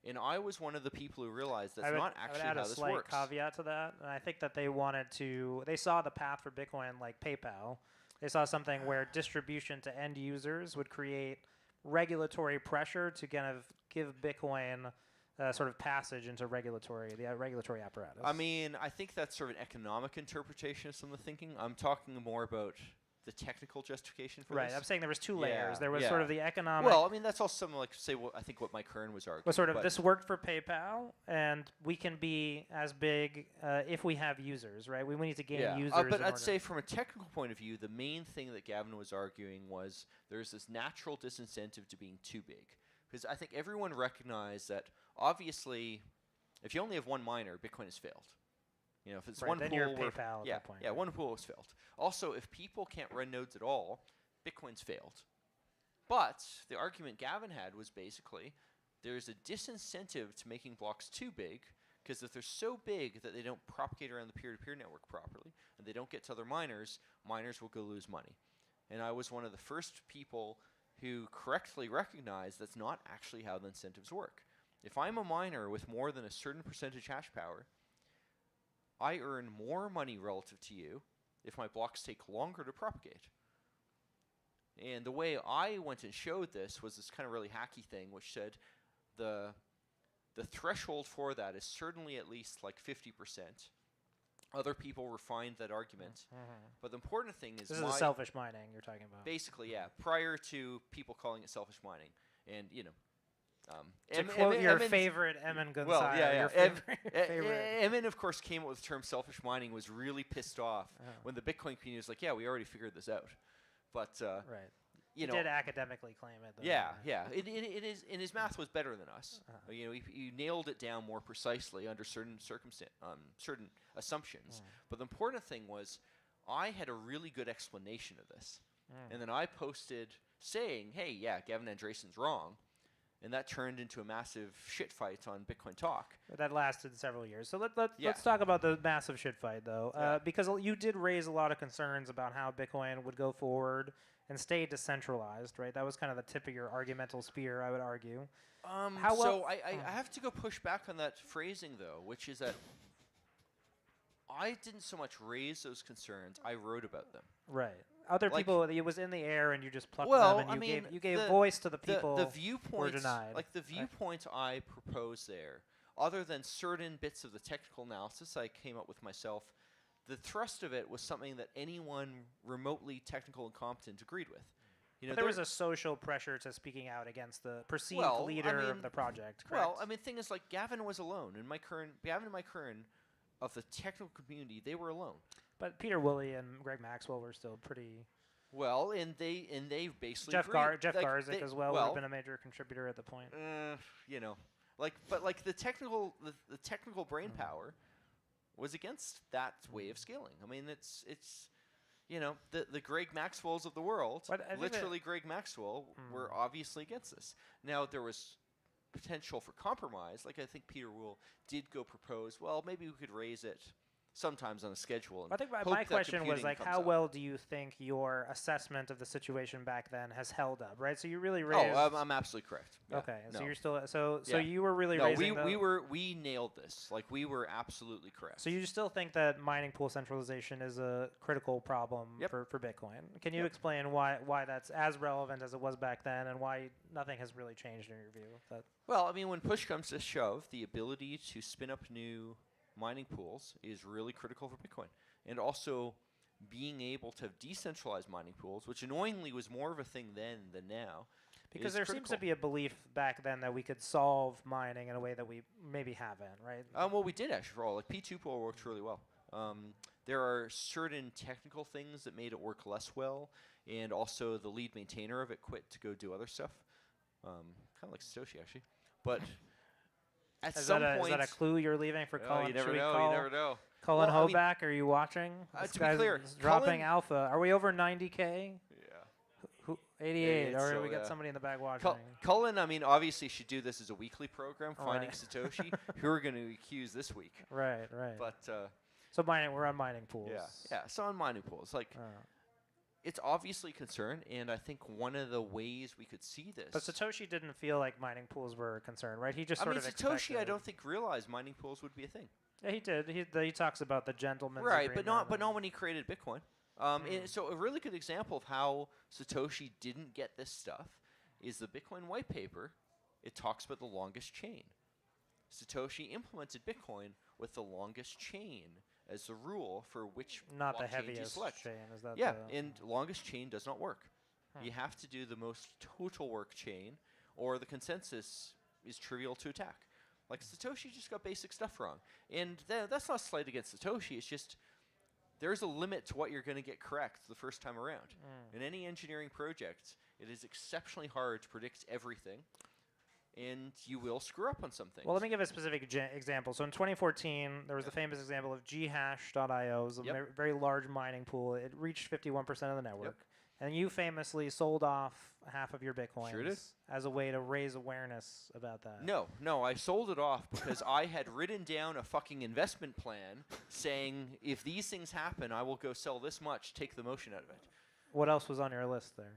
And I was one of the people who realized that's not actually how this works. I would add a slight caveat to that. And I think that they saw the path for Bitcoin like PayPal. They saw something where distribution to end users would create regulatory pressure to kind of give Bitcoin sort of passage into the regulatory apparatus. I mean, I think that's sort of an economic interpretation of some of the thinking. I'm talking more about the technical justification for this. Right, I'm saying there was two layers. There was sort of the economic... Well, I mean, that's also something like, say, I think what Mike Hearn was arguing. Well, sort of, this worked for PayPal, and we can be as big if we have users, right? We need to gain users. But I'd say from a technical point of view, the main thing that Gavin was arguing was there's this natural disincentive to being too big. Because I think everyone recognized that, obviously, if you only have one miner, Bitcoin has failed. If it's one then pool, you're PayPal at that point. Yeah, one pool has failed. Also, if people can't run nodes at all, Bitcoin's failed. But the argument Gavin had was basically there's a disincentive to making blocks too big, because if they're so big that they don't propagate around the peer-to-peer network properly, and they don't get to other miners, miners will go lose money. And I was one of the first people who correctly recognized that's not actually how the incentives work. If I'm a miner with more than a certain percentage hash power, I earn more money relative to you if my blocks take longer to propagate. And the way I went and showed this was this kind of really hacky thing, which said the threshold for that is certainly at least like 50%. Other people refined that argument. But the important thing is... This is the selfish mining you're talking about. Basically, yeah. Prior to people calling it selfish mining. And, to quote your favorite Emin Gonzalez, your favorite. Emin, of course, came up with the term selfish mining, was really pissed off when the Bitcoin community was like, yeah, we already figured this out. But, he did academically claim it. Though. Yeah. It is, and his math was better than us. He nailed it down more precisely under certain certain assumptions. But the important thing was I had a really good explanation of this. And then I posted saying, hey, yeah, Gavin Andresen's wrong. And that turned into a massive shit fight on Bitcoin Talk. That lasted several years. So let's talk about the massive shit fight, though, because you did raise a lot of concerns about how Bitcoin would go forward and stay decentralized, right? That was kind of the tip of your argumental spear, I would argue. I have to go push back on that phrasing, though, which is that I didn't so much raise those concerns, I wrote about them. Right. Other people, it was in the air and you just plucked them and you gave voice to the people who were denied. Like the viewpoint I proposed there, other than certain bits of the technical analysis I came up with myself, the thrust of it was something that anyone remotely technical and competent agreed with. But there was a social pressure to speaking out against the perceived leader of the project, correct? Well, the thing is, like, Gavin was alone. Gavin and Mike Hearn of the technical community, they were alone. But Peter Woolley and Greg Maxwell were still pretty... Well, and they basically Jeff Garzik as well would have been a major contributor at the point. But the technical brain power was against that way of scaling. I mean, it's the Greg Maxwells of the world, literally Greg Maxwell, were obviously against this. Now, there was potential for compromise. Like, I think Peter Wool did go propose, well, maybe we could raise it sometimes on a schedule. And I think hope my that question was computing like, comes how up. well do you think your assessment of the situation back then has held up? Right. So you really Oh, raised. I'm absolutely correct. Yeah, Okay. So no. you're still so Yeah. you were really No, raising. we nailed this. Like, we were absolutely correct. So you still think that mining pool centralization is a critical problem Yep. for Bitcoin? Can you Yep. explain why that's as relevant as it was back then, and why nothing has really changed in your view? Well, I mean, when push comes to shove, the ability to spin up new mining pools is really critical for Bitcoin. And also, being able to have decentralized mining pools, which annoyingly was more of a thing then than now. Because is there critical. seems to be a belief back then that we could solve mining in a way that we maybe haven't, right? Well, we did actually for all. Like, P2 pool worked really well. There are certain technical things that made it work less well, and also the lead maintainer of it quit to go do other stuff. Kind of like Satoshi, actually. But at Is some that point, a clue you're leaving for oh, Colin? you never Should we know. call You never know. Colin Well, I mean, Hoback? Are you watching? This to be guy's clear, dropping Colin- alpha. Are we over 90K? Yeah. 88, or so, we got yeah. somebody in the back watching. Cullen, I mean, obviously should do this as a weekly program, finding Right. Satoshi, who we're going to accuse this week. Right. But, So we're on mining pools. yeah. So on mining pools, like, it's obviously a concern, and I think one of the ways we could see this. But Satoshi didn't feel like mining pools were a concern, right? He just I sort mean, of Satoshi, expected. I don't think realized mining pools would be a thing. Yeah, he did. He talks about the gentleman's Right, agreement but and- not when he created Bitcoin. And so a really good example of how Satoshi didn't get this stuff is the Bitcoin white paper. It talks about the longest chain. Satoshi implemented Bitcoin with the longest chain as the rule for which not the blockchain you heaviest select. chain. Is that Yeah, the, and longest chain does not work. You have to do the most total work chain, or the consensus is trivial to attack. Like, Satoshi just got basic stuff wrong. And that's not a slight against Satoshi. It's just there's a limit to what you're going to get correct the first time around. In any engineering project, it is exceptionally hard to predict everything, and you will screw up on some things. Well, let me give a specific example. So in 2014, there was the famous example of ghash.io. It was a very large mining pool. It reached 51% of the network. And you famously sold off half of your Bitcoins Sure did. as a way to raise awareness about that. No, I sold it off because I had written down a fucking investment plan saying, if these things happen, I will go sell this much, take the motion out of it. What else was on your list there?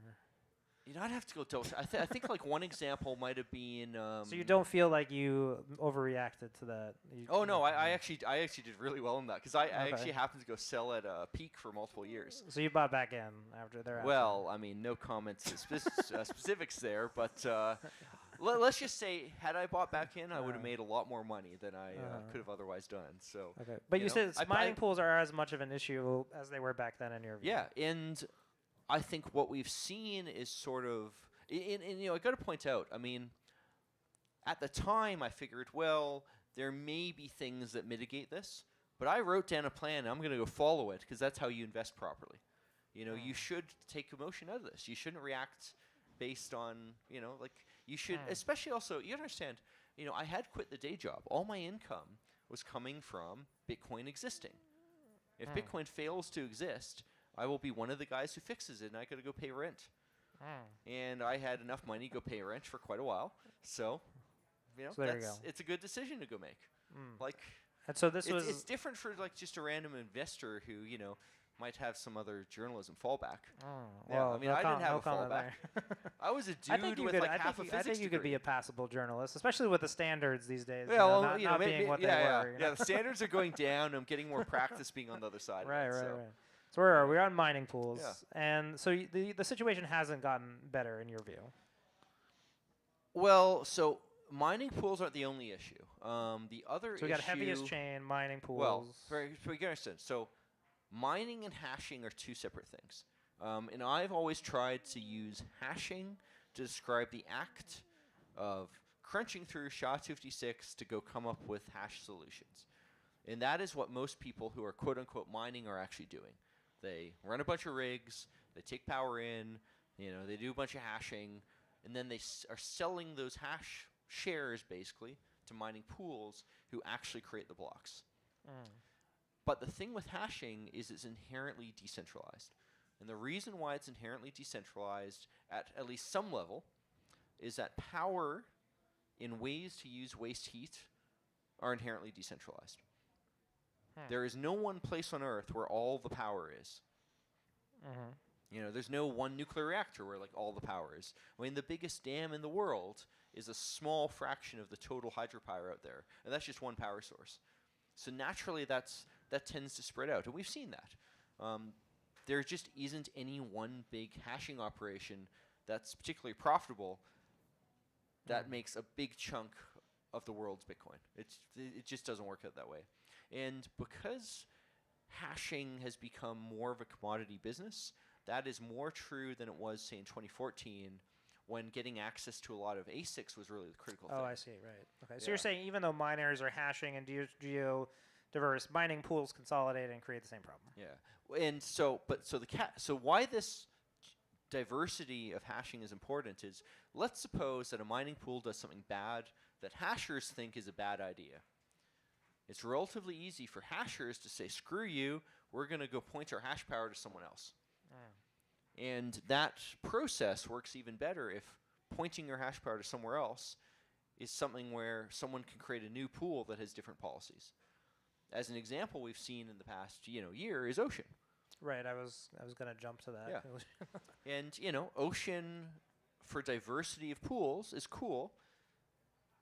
I'd have to go tell. I think like one example might have been. So you don't feel like you overreacted to that? Oh no, I actually did really well in that because I actually happened to go sell at a peak for multiple years. So you bought back in after there. Well, I mean, no comments to specifics there, but let's just say, had I bought back in, I would have made a lot more money than I could have otherwise done. So. Okay, but you said I mining pools are as much of an issue as they were back then in your view. Yeah, and I think what we've seen is sort of, and I got to point out, I mean, at the time I figured, well, there may be things that mitigate this, but I wrote down a plan, and I'm going to go follow it, because that's how you invest properly. You should take emotion out of this. You shouldn't react based on, like, you should, especially also, you understand, I had quit the day job. All my income was coming from Bitcoin existing. If Bitcoin fails to exist, I will be one of the guys who fixes it, and I got to go pay rent. And I had enough money to go pay rent for quite a while. So, so there you go. It's a good decision to go make. Like, and so it's different for like just a random investor who might have some other journalism fallback. Well, I mean, I didn't have a fallback. There. I was a dude with like half a physics I think you could be degree. a passable journalist, especially with the standards these days. Yeah, not being what they were. Yeah, the standards are going down. I'm getting more practice being on the other side. Right. So where are we? We're on mining pools, Yeah. and so the situation hasn't gotten better in your view. Well, so mining pools aren't the only issue. The other issue. So we got heaviest chain, mining pools. Well, we can understand. So mining and hashing are two separate things. And I've always tried to use hashing to describe the act of crunching through SHA-256 to go come up with hash solutions. And that is what most people who are quote-unquote mining are actually doing. They run a bunch of rigs, they take power in, they do a bunch of hashing, and then they are selling those hash shares, basically, to mining pools who actually create the blocks. But the thing with hashing is it's inherently decentralized. And the reason why it's inherently decentralized at least some level is that power in ways to use waste heat are inherently decentralized. There is no one place on Earth where all the power is. You know, there's no one nuclear reactor where like all the power is. I mean, the biggest dam in the world is a small fraction of the total hydropower out there, and that's just one power source. So naturally, that tends to spread out, and we've seen that. There just isn't any one big hashing operation that's particularly profitable that makes a big chunk of the world's Bitcoin. It just doesn't work out that way. And because hashing has become more of a commodity business, that is more true than it was, say, in 2014, when getting access to a lot of ASICs was really the critical thing. Oh, I see. Right. Okay. So you're saying even though miners are hashing and geo-diverse, mining pools consolidate and create the same problem. Yeah. And so why this diversity of hashing is important is, let's suppose that a mining pool does something bad that hashers think is a bad idea. It's relatively easy for hashers to say, screw you, we're going to go point our hash power to someone else. And that process works even better if pointing your hash power to somewhere else is something where someone can create a new pool that has different policies. As an example we've seen in the past year is Ocean. Right, I was going to jump to that. Yeah. And, Ocean, for diversity of pools, is cool.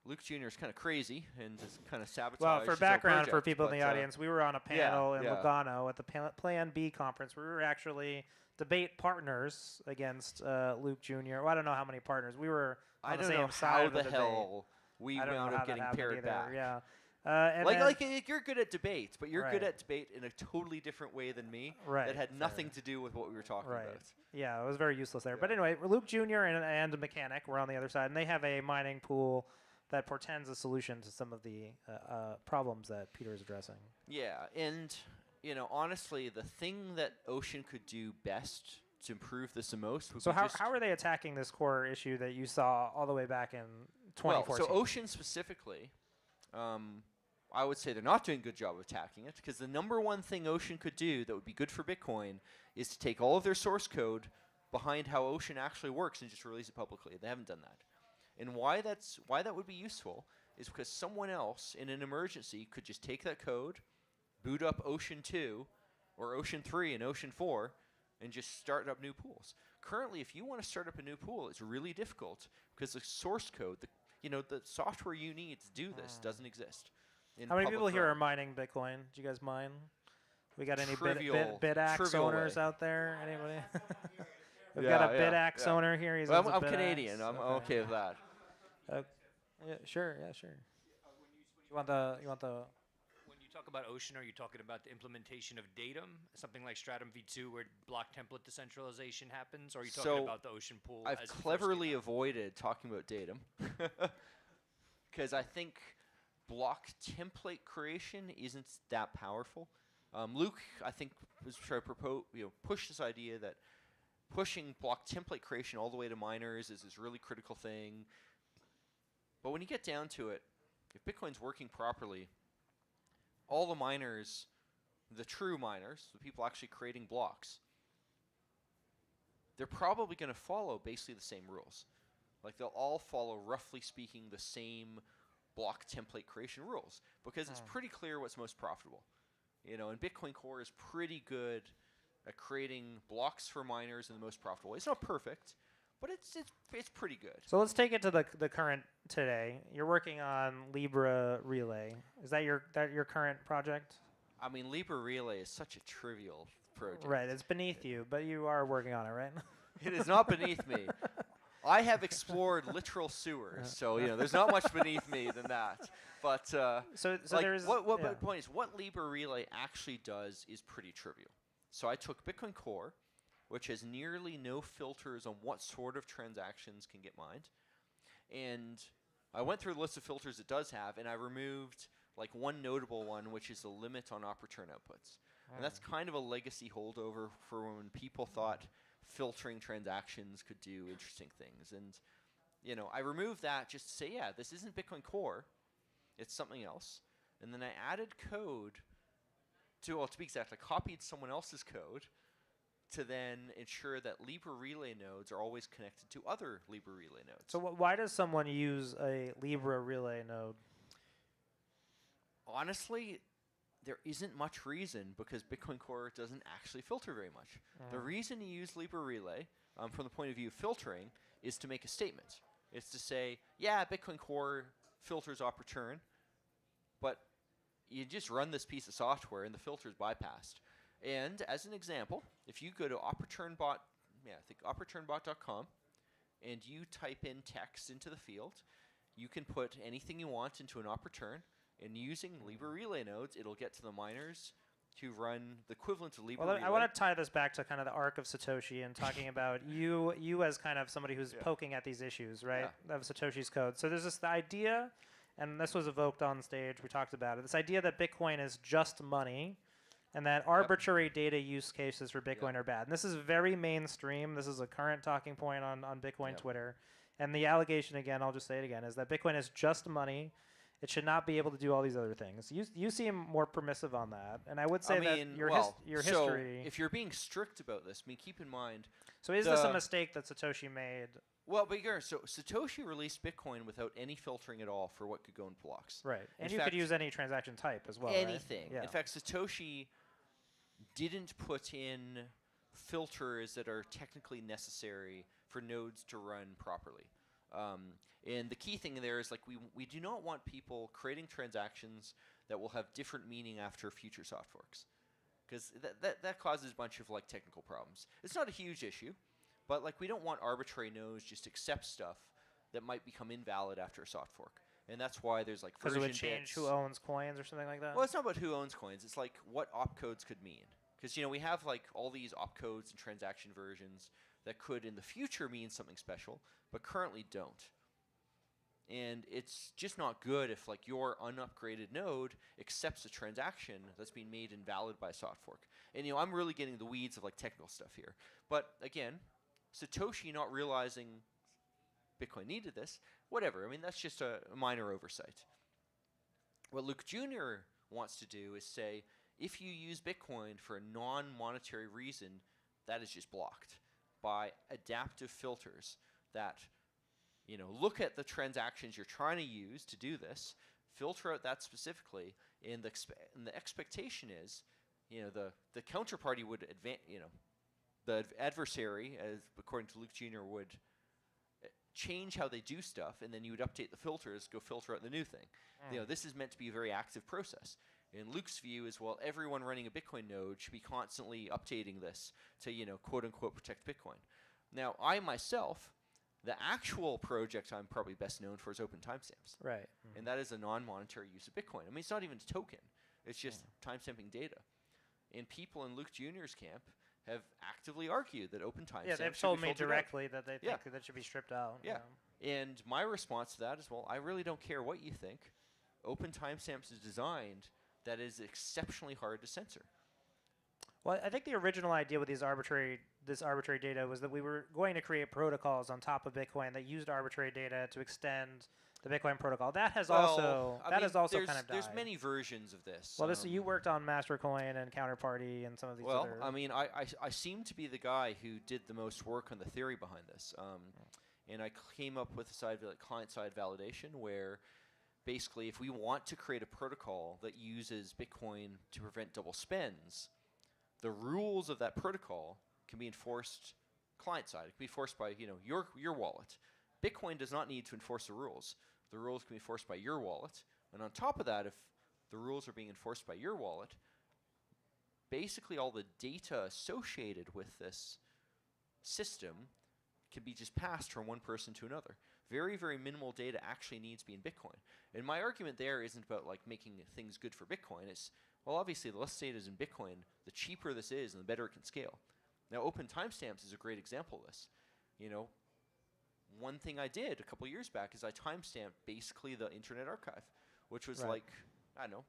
Luke Jr. is kind of crazy and is kind of sabotaged. Well, for his own background project, for people in the audience, we were on a panel in yeah. Lugano at the Plan B conference. We were actually debate partners against Luke Jr. Well, I don't know how many partners. We were on the same side of the debate. How the hell we wound up getting paired back. Yeah. You're good at debate, but you're good at debate in a totally different way than me. Right. That had nothing to do with what we were talking about. Yeah, it was very useless there. Yeah. But anyway, Luke Jr. and a mechanic were on the other side, and they have a mining pool that portends a solution to some of the problems that Peter is addressing. Yeah, and honestly, the thing that Ocean could do best to improve this the most would be how are they attacking this core issue that you saw all the way back in 2014? Well, so Ocean specifically, I would say they're not doing a good job of attacking it, because the number one thing Ocean could do that would be good for Bitcoin is to take all of their source code behind how Ocean actually works and just release it publicly. They haven't done that. And why that would be useful is because someone else in an emergency could just take that code, boot up Ocean 2 or Ocean 3 and Ocean 4, and just start up new pools. Currently, if you want to start up a new pool, it's really difficult because the source code, the software you need to do this doesn't exist. How many people here are mining Bitcoin? Do you guys mine? We got any BitAxe owners out there? Anybody? We've got a BitAxe owner here. He's I'm Canadian. I'm okay with that. Yeah, sure. You want the? When you talk about Ocean, are you talking about the implementation of Datum, something like Stratum v2, where block template decentralization happens, or are you talking about the Ocean pool? I've cleverly avoided talking about Datum because I think block template creation isn't that powerful. Luke, I think, was trying to push this idea that pushing block template creation all the way to miners is this really critical thing. But when you get down to it, if Bitcoin's working properly, all the miners, the true miners, the people actually creating blocks, they're probably going to follow basically the same rules. Like, they'll all follow, roughly speaking, the same block template creation rules, because it's pretty clear what's most profitable. And Bitcoin Core is pretty good at creating blocks for miners in the most profitable way. It's not perfect, but it's pretty good. So let's take it to the current today. You're working on Libra Relay. Is that your current project? I mean, Libra Relay is such a trivial project. Right, it's beneath you, but you are working on it, right? It is not beneath me. I have explored literal sewers, so there's not much beneath me than that. But so there's the point is, what Libra Relay actually does is pretty trivial. So I took Bitcoin Core, which has nearly no filters on what sort of transactions can get mined, and I went through the list of filters it does have, and I removed one notable one, which is the limit on op return outputs. And that's kind of a legacy holdover for when people thought filtering transactions could do interesting things. And, I removed that just to say, this isn't Bitcoin Core. It's something else. And then I added code to be exact, I copied someone else's code to then ensure that Libra Relay nodes are always connected to other Libra Relay nodes. So why does someone use a Libra Relay node? Honestly, there isn't much reason, because Bitcoin Core doesn't actually filter very much. The reason you use Libra Relay, from the point of view of filtering, is to make a statement. It's to say, yeah, Bitcoin Core filters op return, but you just run this piece of software and the filter is bypassed. And as an example, if you go to opreturnbot.com and you type in text into the field, you can put anything you want into an op return, and using Libra Relay nodes, it'll get to the miners to run the equivalent of Libra Relay. I want to tie this back to kind of the arc of Satoshi and talking about you as kind of somebody who's poking at these issues, right, of Satoshi's code. So there's this idea, and this was evoked on stage, we talked about it, this idea that Bitcoin is just money and that arbitrary data use cases for Bitcoin are bad. And this is very mainstream. This is a current talking point on Bitcoin Twitter. And the allegation, again, I'll just say it again, is that Bitcoin is just money. It should not be able to do all these other things. You seem more permissive on that, and I would say that your history. If you're being strict about this, keep in mind. So is this a mistake that Satoshi made? Well, but so Satoshi released Bitcoin without any filtering at all for what could go in blocks. Right, and you could use any transaction type as well. Anything. Right? Yeah. In fact, Satoshi didn't put in filters that are technically necessary for nodes to run properly. And the key thing there is, like, we do not want people creating transactions that will have different meaning after future soft forks, because that causes a bunch of like technical problems. It's not a huge issue, but like we don't want arbitrary nodes just accept stuff that might become invalid after a soft fork, and that's why there's like version bits. Because it would change who owns coins or something like that. Well, it's not about who owns coins. It's like what opcodes could mean, because we have like all these opcodes and transaction versions that could in the future mean something special, but currently don't. And it's just not good if like your unupgraded node accepts a transaction that's been made invalid by a soft fork. And I'm really getting the weeds of like technical stuff here. But again, Satoshi not realizing Bitcoin needed this, whatever. I mean, that's just a minor oversight. What Luke Jr. wants to do is say, if you use Bitcoin for a non-monetary reason, that is just blocked by adaptive filters that look at the transactions you're trying to use to do this, filter out that specifically, and the expectation is, the counterparty would the adversary, as according to Luke Jr., would change how they do stuff, and then you would update the filters, go filter out the new thing. This is meant to be a very active process. And Luke's view is, well, everyone running a Bitcoin node should be constantly updating this to, quote-unquote, protect Bitcoin. Now, I myself, the actual project I'm probably best known for is Open Timestamps. Right. And that is a non-monetary use of Bitcoin. I mean, it's not even a token. It's just timestamping data. And people in Luke Jr.'s camp have actively argued that Open Timestamps Yeah, they've told me directly that they think that should be stripped out. Yeah. And my response to that is, well, I really don't care what you think. Open Timestamps is designed that is exceptionally hard to censor. Well, I think the original idea with this arbitrary data was that we were going to create protocols on top of Bitcoin that used arbitrary data to extend the Bitcoin protocol. That has also kind of died. There's many versions of this. Well, you worked on Mastercoin and Counterparty and some of these other... Well, I mean, I seem to be the guy who did the most work on the theory behind this. And I came up with a client-side validation where basically if we want to create a protocol that uses Bitcoin to prevent double spends, the rules of that protocol can be enforced client-side. It can be enforced by your wallet. Bitcoin does not need to enforce the rules. The rules can be enforced by your wallet. And on top of that, if the rules are being enforced by your wallet, basically all the data associated with this system can be just passed from one person to another. Very, very minimal data actually needs to be in Bitcoin. And my argument there isn't about like making things good for Bitcoin. It's, well, obviously the less data is in Bitcoin, the cheaper this is and the better it can scale. Now, Open Timestamps is a great example of this. One thing I did a couple years back is I timestamped basically the Internet Archive, which was like, I don't know,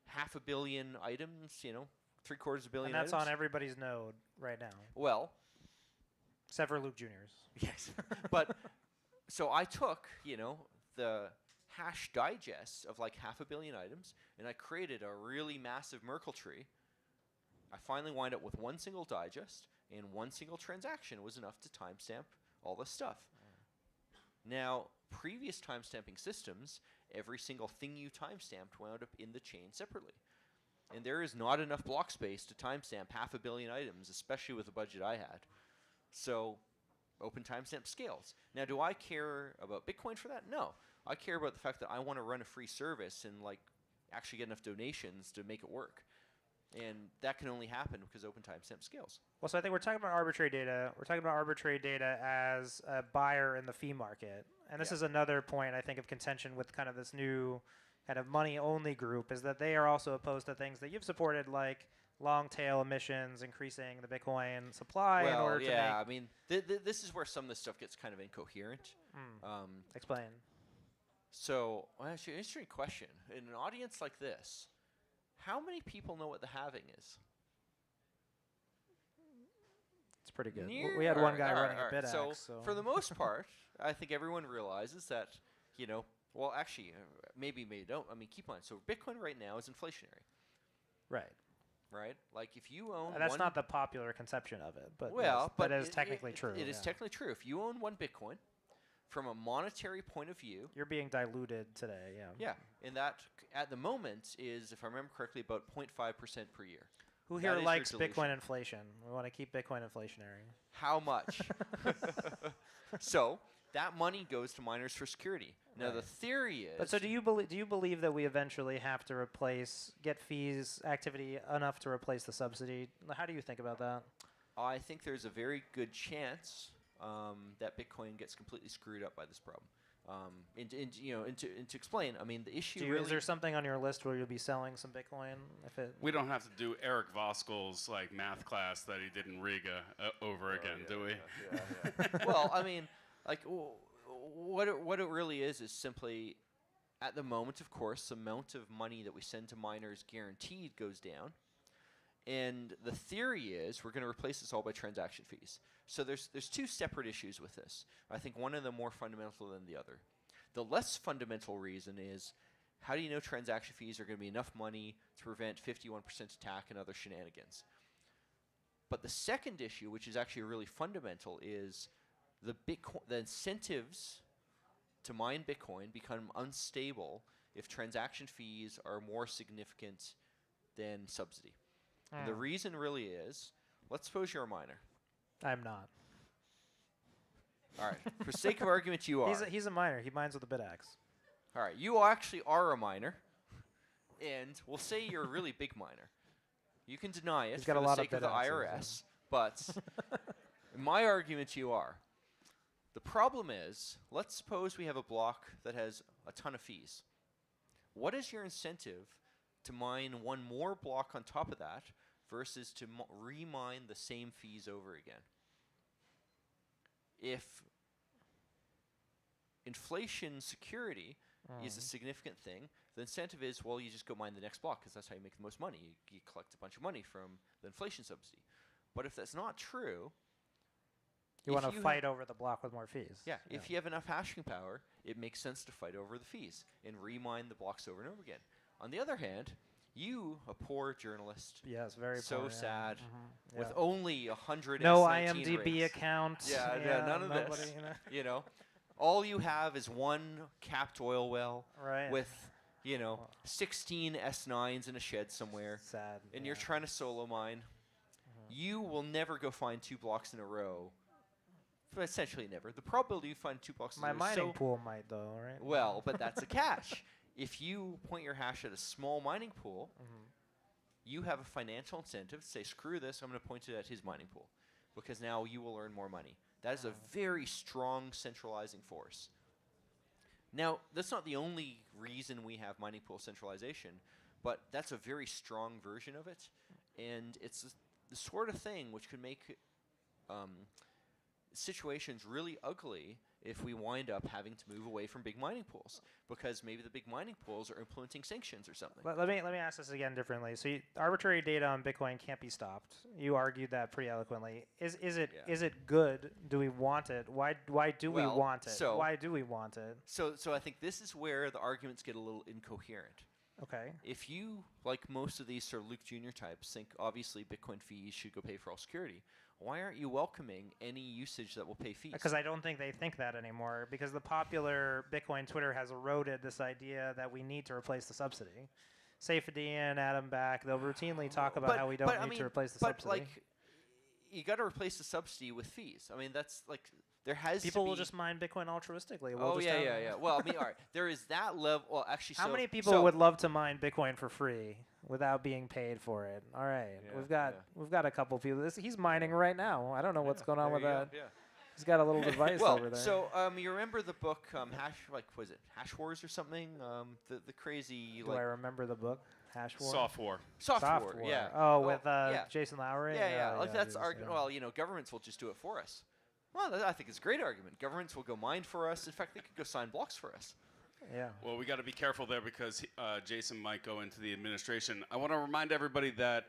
500 million items, 750 million And that's items. on everybody's node right now. Well, except for Luke Jr.'s. Yes. But so I took, the hash digest of like 500 million items, and I created a really massive Merkle tree. I finally wind up with one single digest, and one single transaction was enough to timestamp all this stuff. Now, previous timestamping systems, every single thing you timestamped wound up in the chain separately. And there is not enough block space to timestamp 500 million items, especially with the budget I had. So open timestamp scales. Now, do I care about Bitcoin for that? No. I care about the fact that I want to run a free service and like actually get enough donations to make it work. And that can only happen because open timestamp scales. Well, so I think we're talking about arbitrary data. We're talking about arbitrary data as a buyer in the fee market. And this is another point, I think, of contention with kind of this new kind of money-only group, is that they are also opposed to things that you've supported, like long-tail emissions, increasing the Bitcoin supply in order to make... I mean, this is where some of this stuff gets kind of incoherent. Explain. So, well, actually, an interesting question. In an audience like this, how many people know what the halving is? It's pretty good. We had one guy running a BitX. So, for the most part, I think everyone realizes that, you know, well, actually, maybe don't. I mean, keep in mind. So, Bitcoin right now is inflationary. Right? Like, if you own that's not the popular conception of it, but but it is technically true. It is technically true. If you own one Bitcoin, from a monetary point of view, you're being diluted today, Yeah, and that, at the moment, is, if I remember correctly, about 0.5% per year. Who here likes Bitcoin inflation? We want to keep Bitcoin inflationary. How much? So that money goes to miners for security. Now the theory is. But so do you believe that we eventually have to get fees activity enough to replace the subsidy? How do you think about that? I think there's a very good chance that Bitcoin gets completely screwed up by this problem. And to explain, I mean, the issue is there something on your list where you'll be selling some Bitcoin? We don't have to do Eric Voskuil's like math class that he did in Riga over again, do we? Yeah. Well, I mean, like, what it really is simply, at the moment, of course, the amount of money that we send to miners guaranteed goes down. And the theory is we're going to replace this all by transaction fees. So there's two separate issues with this. I think one of them more fundamental than the other. The less fundamental reason is, how do you know transaction fees are going to be enough money to prevent 51% attack and other shenanigans? But the second issue, which is actually really fundamental, is the incentives to mine Bitcoin become unstable if transaction fees are more significant than subsidy. And the reason really is, let's suppose you're a miner. I'm not. All right. For sake of argument, you are. He's a miner. He mines with a BitX. All right. You actually are a miner. And we'll say you're a really big miner. You can deny it for the sake of the IRS. But in my argument, you are. The problem is, let's suppose we have a block that has a ton of fees. What is your incentive to mine one more block on top of that versus to remine the same fees over again? If inflation security is a significant thing, the incentive is, well, you just go mine the next block because that's how you make the most money. You collect a bunch of money from the inflation subsidy. But if that's not true, you want to fight over the block with more fees. Yeah, if you have enough hashing power, it makes sense to fight over the fees and remine the blocks over and over again. On the other hand, you, a poor journalist, very so poor, sad, with only 100 no S19 IMDb rings. account. None of this. You know, all you have is one capped oil well with 16 S9s in a shed somewhere. Sad. And you're trying to solo mine. You will never go find 2 blocks in a row. Essentially never. The probability you find 2 blocks in a row is My mining pool might, though, right? Well, but that's a catch. If you point your hash at a small mining pool, you have a financial incentive to say, screw this, I'm going to point it at his mining pool. Because now you will earn more money. That is a very strong centralizing force. Now, that's not the only reason we have mining pool centralization, but that's a very strong version of it. And it's the sort of thing which could make situations really ugly if we wind up having to move away from big mining pools, because maybe the big mining pools are implementing sanctions or something. Let me ask this again differently. So arbitrary data on Bitcoin can't be stopped. You argued that pretty eloquently. Is it good? Do we want it? Why do we want it? Why do we want it? So I think this is where the arguments get a little incoherent. Okay. If you, like most of these sort of Luke Jr. types, think obviously Bitcoin fees should go pay for all security, why aren't you welcoming any usage that will pay fees? Because I don't think they think that anymore. Because the popular Bitcoin Twitter has eroded this idea that we need to replace the subsidy. Saifedean and Adam back, they'll routinely talk about how we don't need to replace the subsidy. Like, you got to replace the subsidy with fees. I mean, that's like there has people to be will just mine Bitcoin altruistically. Oh yeah. Well, I mean, all right, there is that level. Well, actually, how many people would love to mine Bitcoin for free without being paid for it? All right, we've got a couple people. He's mining right now. I don't know what's going on with that. Yeah. He's got a little device over there. So you remember the book was it Hash Wars or something? The crazy. Do I remember the book? Hash War? Soft War. Yeah. Oh, with Jason Lowry? Yeah. Like that's argument. Well, governments will just do it for us. Well, I think it's a great argument. Governments will go mine for us. In fact, they could go sign blocks for us. Yeah. Well, we got to be careful there because Jason might go into the administration. I want to remind everybody that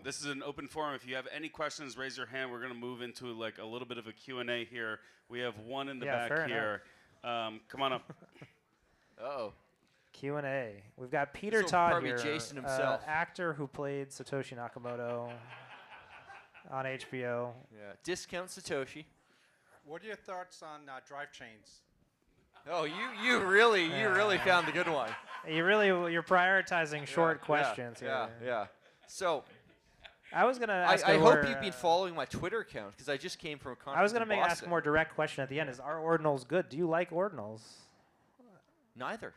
this is an open forum. If you have any questions, raise your hand. We're going to move into like a little bit of a Q&A here. We have one in the back here. Come on up. Uh-oh. Q&A. We've got Peter Todd here, Jason himself. Actor who played Satoshi Nakamoto on HBO. Yeah. Discount Satoshi. What are your thoughts on drive chains? Oh, you really found the good one. You're prioritizing short questions here. Yeah. So I was gonna ask. I hope you've been following my Twitter account because I just came from a conference. I was gonna in ask a more direct question at the end. Are ordinals good? Do you like ordinals? Neither.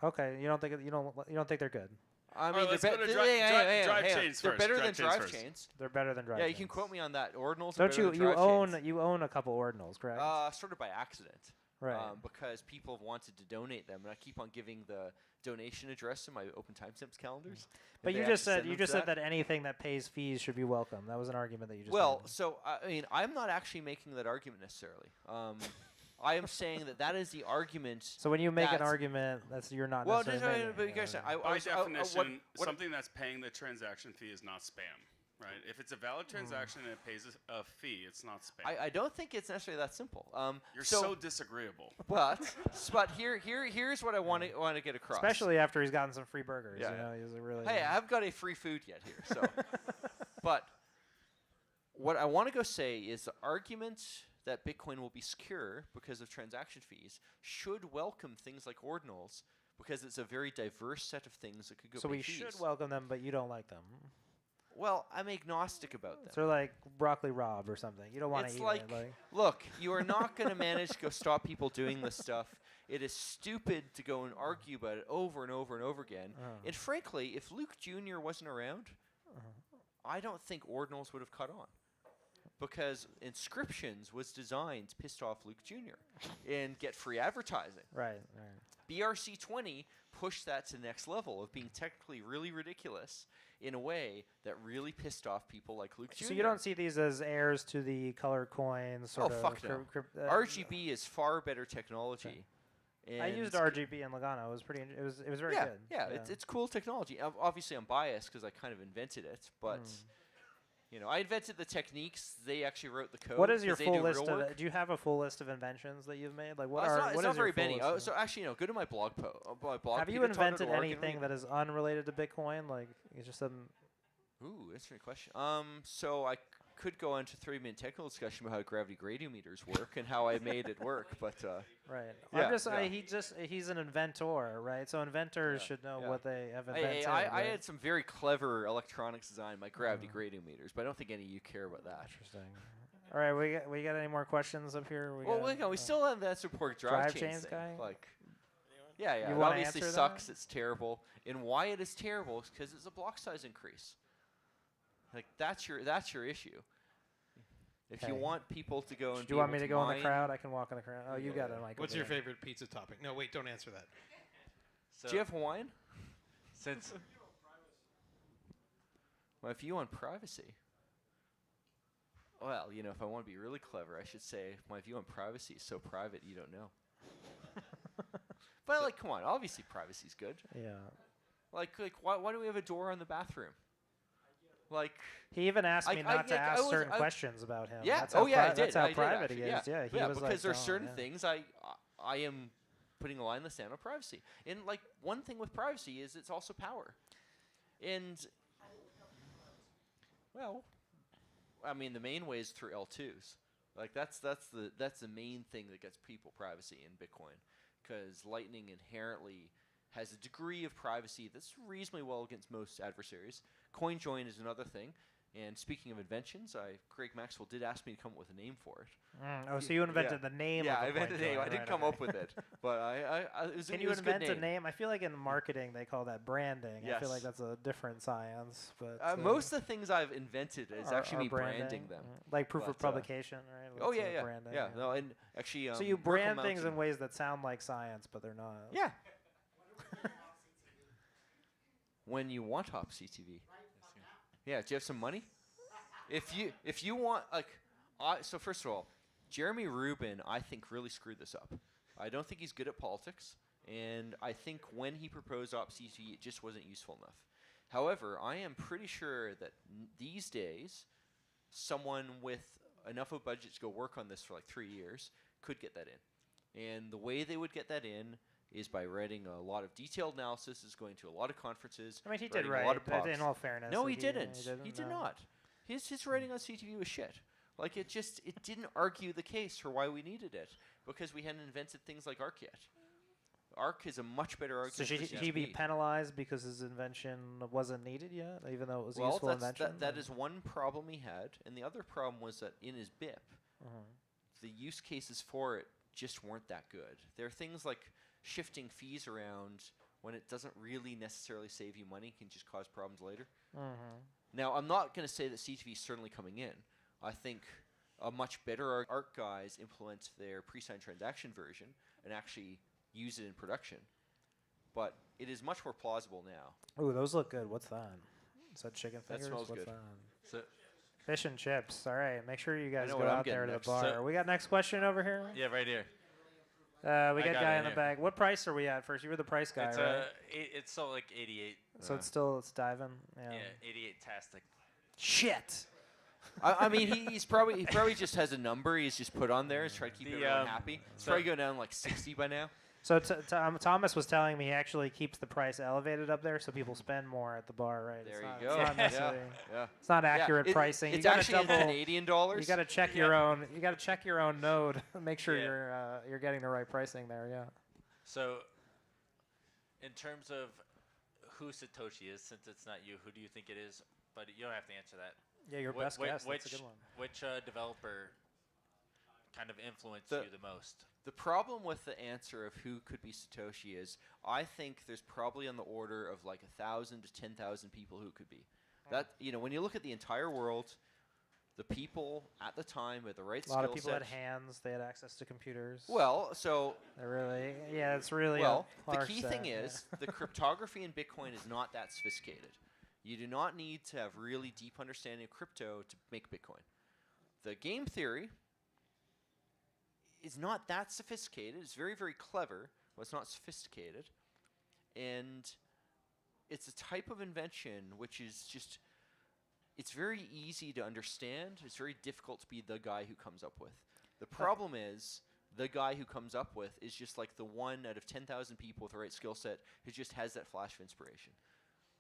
Okay, you don't think they're good. I mean, right, they're drive chains They're first. better than drive chains. They're better than drive chains. Yeah, you can quote me on that. Ordinals. Don't are better than drive chains. you own a couple ordinals, correct? Sort of by accident. Right. Because people have wanted to donate them, and I keep on giving the donation address in my open timestamps calendars. But you just said that anything that pays fees should be welcome. That was an argument that you just made. So I mean, I'm not actually making that argument necessarily. I am saying that is the argument. So when you make an argument, you're not necessarily making. But you guys, by definition, something that's paying the transaction fee is not spam. Right. If it's a valid transaction and it pays a fee, it's not spam. I don't think it's necessarily that simple. You're so disagreeable. But here's what I want to get across. Especially after he's gotten some free burgers. Yeah. He's a really. Hey, I haven't got any free food yet here. So, but what I want to go say is the argument that Bitcoin will be secure because of transaction fees should welcome things like ordinals because it's a very diverse set of things that could go. So we should welcome them, but you don't like them. Well, I'm agnostic about them. So like broccoli rabe or something. You don't want to eat it. Look, you are not going to manage to go stop people doing this stuff. It is stupid to go and argue about it over and over and over again. And frankly, if Luke Jr. wasn't around, I don't think ordinals would have caught on. Because Inscriptions was designed to piss off Luke Jr. and get free advertising. Right. BRC20 pushed that to the next level of being technically really ridiculous in a way that really pissed off people like Luke Jr. So you don't see these as heirs to the colored coins? Fuck no. RGB is far better technology. I used RGB in Lugano. It was pretty. It was very good. Yeah, it's cool technology. Obviously, I'm biased because I kind of invented it, but. I invented the techniques. They actually wrote the code. What is your full list of? Do you have a full list of inventions that you've made? Like what are? It's not very many. So actually, go to my blog post. Have you invented anything that is unrelated to Bitcoin? Like it's just some. Ooh, that's a great question. So I could go into 3-minute technical discussion about how gravity gradiometers work and how I made it work, but. Right. Yeah, he's an inventor, right? So inventors should know what they have invented. I had some very clever electronics design, my gravity gradiometers, but I don't think any of you care about that. Interesting. All right, we got any more questions up here? We still have that support drive chains guy. Like, yeah. You it obviously sucks. It's terrible, and why it is terrible is because it's a block size increase. Like that's your issue. If you want people to go and do you want me to go in the crowd? I can walk in the crowd. Oh, you got it, Mike. What's your favorite pizza topping? No, wait, don't answer that. So do you have Hawaiian? Since my view on privacy. Well, if I want to be really clever, I should say my view on privacy is so private you don't know. But come on, obviously privacy's good. Yeah. Like why do we have a door on the bathroom? He even asked me not to ask certain questions about him. Yeah. That's how I did. That's how I private did, he is. Yeah. He was because there's certain things I am putting a line in the sand on privacy. And one thing with privacy is it's also power. And the main way is through L2s. That's the main thing that gets people privacy in Bitcoin, because Lightning inherently has a degree of privacy that's reasonably well against most adversaries. CoinJoin is another thing. And speaking of inventions, Greg Maxwell did ask me to come up with a name for it. Oh, so you invented the name Yeah, of I invented the name. I didn't come up with it. But it was, Can it you was a good invent a name. name? I feel like in marketing they call that branding. I feel Yes. like that's a different science. But Most of the things I've invented is actually me branding. branding them. Like proof of But, publication, right? Oh, That's, yeah. branding, Yeah, no, and actually... so you Merkle brand things Mountain- in ways that sound like science, but they're not. Yeah. When you want Opsy TV. Yeah, do you have some money? If you want, like... so first of all, Jeremy Rubin, I think, really screwed this up. I don't think he's good at politics, and I think when he proposed Opsy TV, it just wasn't useful enough. However, I am pretty sure that these days, someone with enough of a budget to go work on this for like 3 years could get that in. And the way they would get that in is by writing a lot of detailed analysis, is going to a lot of conferences. I mean, he did writing write, a lot of but pops. in all fairness. No, he he didn't. didn't. He did No. not. His writing on CTV was shit. Like, it didn't argue the case for why we needed it, because we hadn't invented things like ARC yet. ARC is a much better argument. So should for he be CTV. penalized because his invention wasn't needed yet, even though it was a Well, useful invention? that is one problem he had, and the other problem was that in his BIP, Mhm. the use cases for it just weren't that good. There are things like shifting fees around when it doesn't really necessarily save you money, can just cause problems later. Mhm. Now, I'm not going to say that CTV is certainly coming in. I think a much better ARC guys implement their pre-signed transaction version and actually use it in production. But it is much more plausible now. Ooh, those look good. What's that? Is that chicken That fingers? smells What's good. that? So Fish and chips. All right. Make sure you guys know go what I'm out there getting to the next. bar. So- we got next question over here. yeah, right here. We I got got guy it in the here. bag. What price are we at first? You were the price guy, It's right? it's still like 88. So it's diving. Yeah. Yeah, 88 tastic. Shit. I mean, he probably just has a number he's just put on there. He's trying to keep The, everyone happy. It's so- probably going down like 60 by now. So Thomas was telling me he actually keeps the price elevated up there so people spend more at the bar, right? There it's you not, go. It's not Yeah, necessarily. yeah. It's not accurate Yeah, pricing. It's you gotta actually in double. Canadian dollars. You got to check your own. You got to check your own node. Make sure you're getting the right pricing there. Yeah. So, in terms of who Satoshi is, since it's not you, who do you think it is? But you don't have to answer that. Yeah, your best guess. That's a good one. Which developer kind of influenced The- you the most? The problem with the answer of who could be Satoshi is, I think there's probably on the order of like 1,000 to 10,000 people who could be. That when you look at the entire world, the people at the time with the right A lot skill of people set. had hands. They had access to computers. Well, so They're really. Yeah, it's really. well, a the harsh key set, thing yeah. is the cryptography in Bitcoin is not that sophisticated. You do not need to have really deep understanding of crypto to make Bitcoin. The game theory is not that sophisticated. It's very, very clever, but it's not sophisticated. And it's a type of invention which is just, it's very easy to understand. It's very difficult to be the guy who comes up with. The problem is, the guy who comes up with is just like the one out of 10,000 people with the right skill set who just has that flash of inspiration.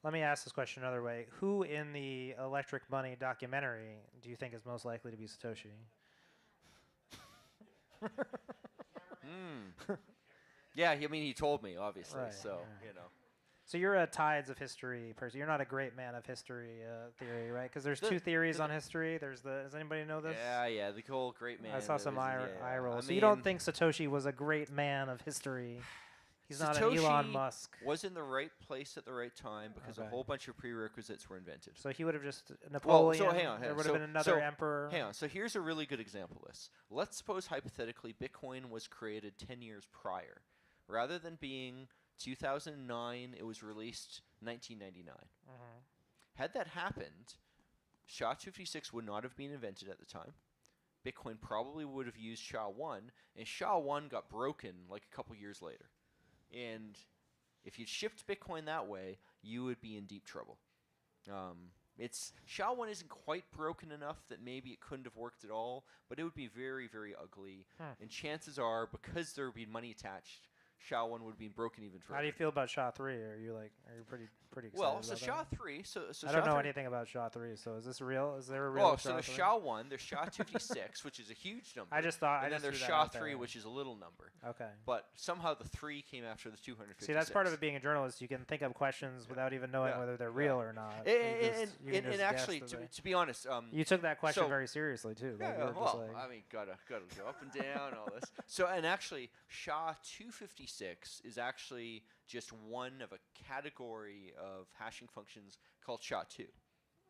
Let me ask this question another way. Who in the Electric Money documentary do you think is most likely to be Satoshi? Yeah, I mean, he told me, obviously, Right, so, right. you know. So you're a tides of history person. You're not a great man of history theory, right? Because there's The- two theories on history. There's does anybody know this? Yeah, the whole great man. I saw some eye roll. I So you don't mean, think Satoshi was a great man of history? He's not an Elon Satoshi Musk. was in the right place at the right time because a Okay. whole bunch of prerequisites were invented. So he would have just Well, Napoleon. so hang on. There would have been another so emperor. Hang on. So here's a really good example of this. Let's suppose hypothetically Bitcoin was created 10 years prior. Rather than being 2009, it was released 1999. Mhm. Had that happened, SHA-256 would not have been invented at the time. Bitcoin probably would have used SHA-1, and SHA-1 got broken like a couple years later. And if you shipped Bitcoin that way, you would be in deep trouble. SHA-1 isn't quite broken enough that maybe it couldn't have worked at all, but it would be very, very ugly. And chances are, because there would be money attached, SHA-1 would have been broken even further. How do you feel about SHA-3? Are you pretty excited Well, about so that? SHA-3, so I don't know SHA-3 anything about SHA-3, so is this real? Is there a real Oh, so there's SHA-3? SHA-1, there's SHA-256, which is a huge number. I just thought. and I then just there's threw that out SHA-3, there. which is a little number. Okay. But somehow the 3 came after the 256. See, that's part of it being a journalist. You can think of questions without even knowing Yeah. whether they're Yeah. real or not. And actually, to be honest, you took that question so- very seriously too. yeah, Like, you were just well, like, I mean, gotta go up and down, all this. So, and actually, SHA-256 is actually just one of a category of hashing functions called SHA-2.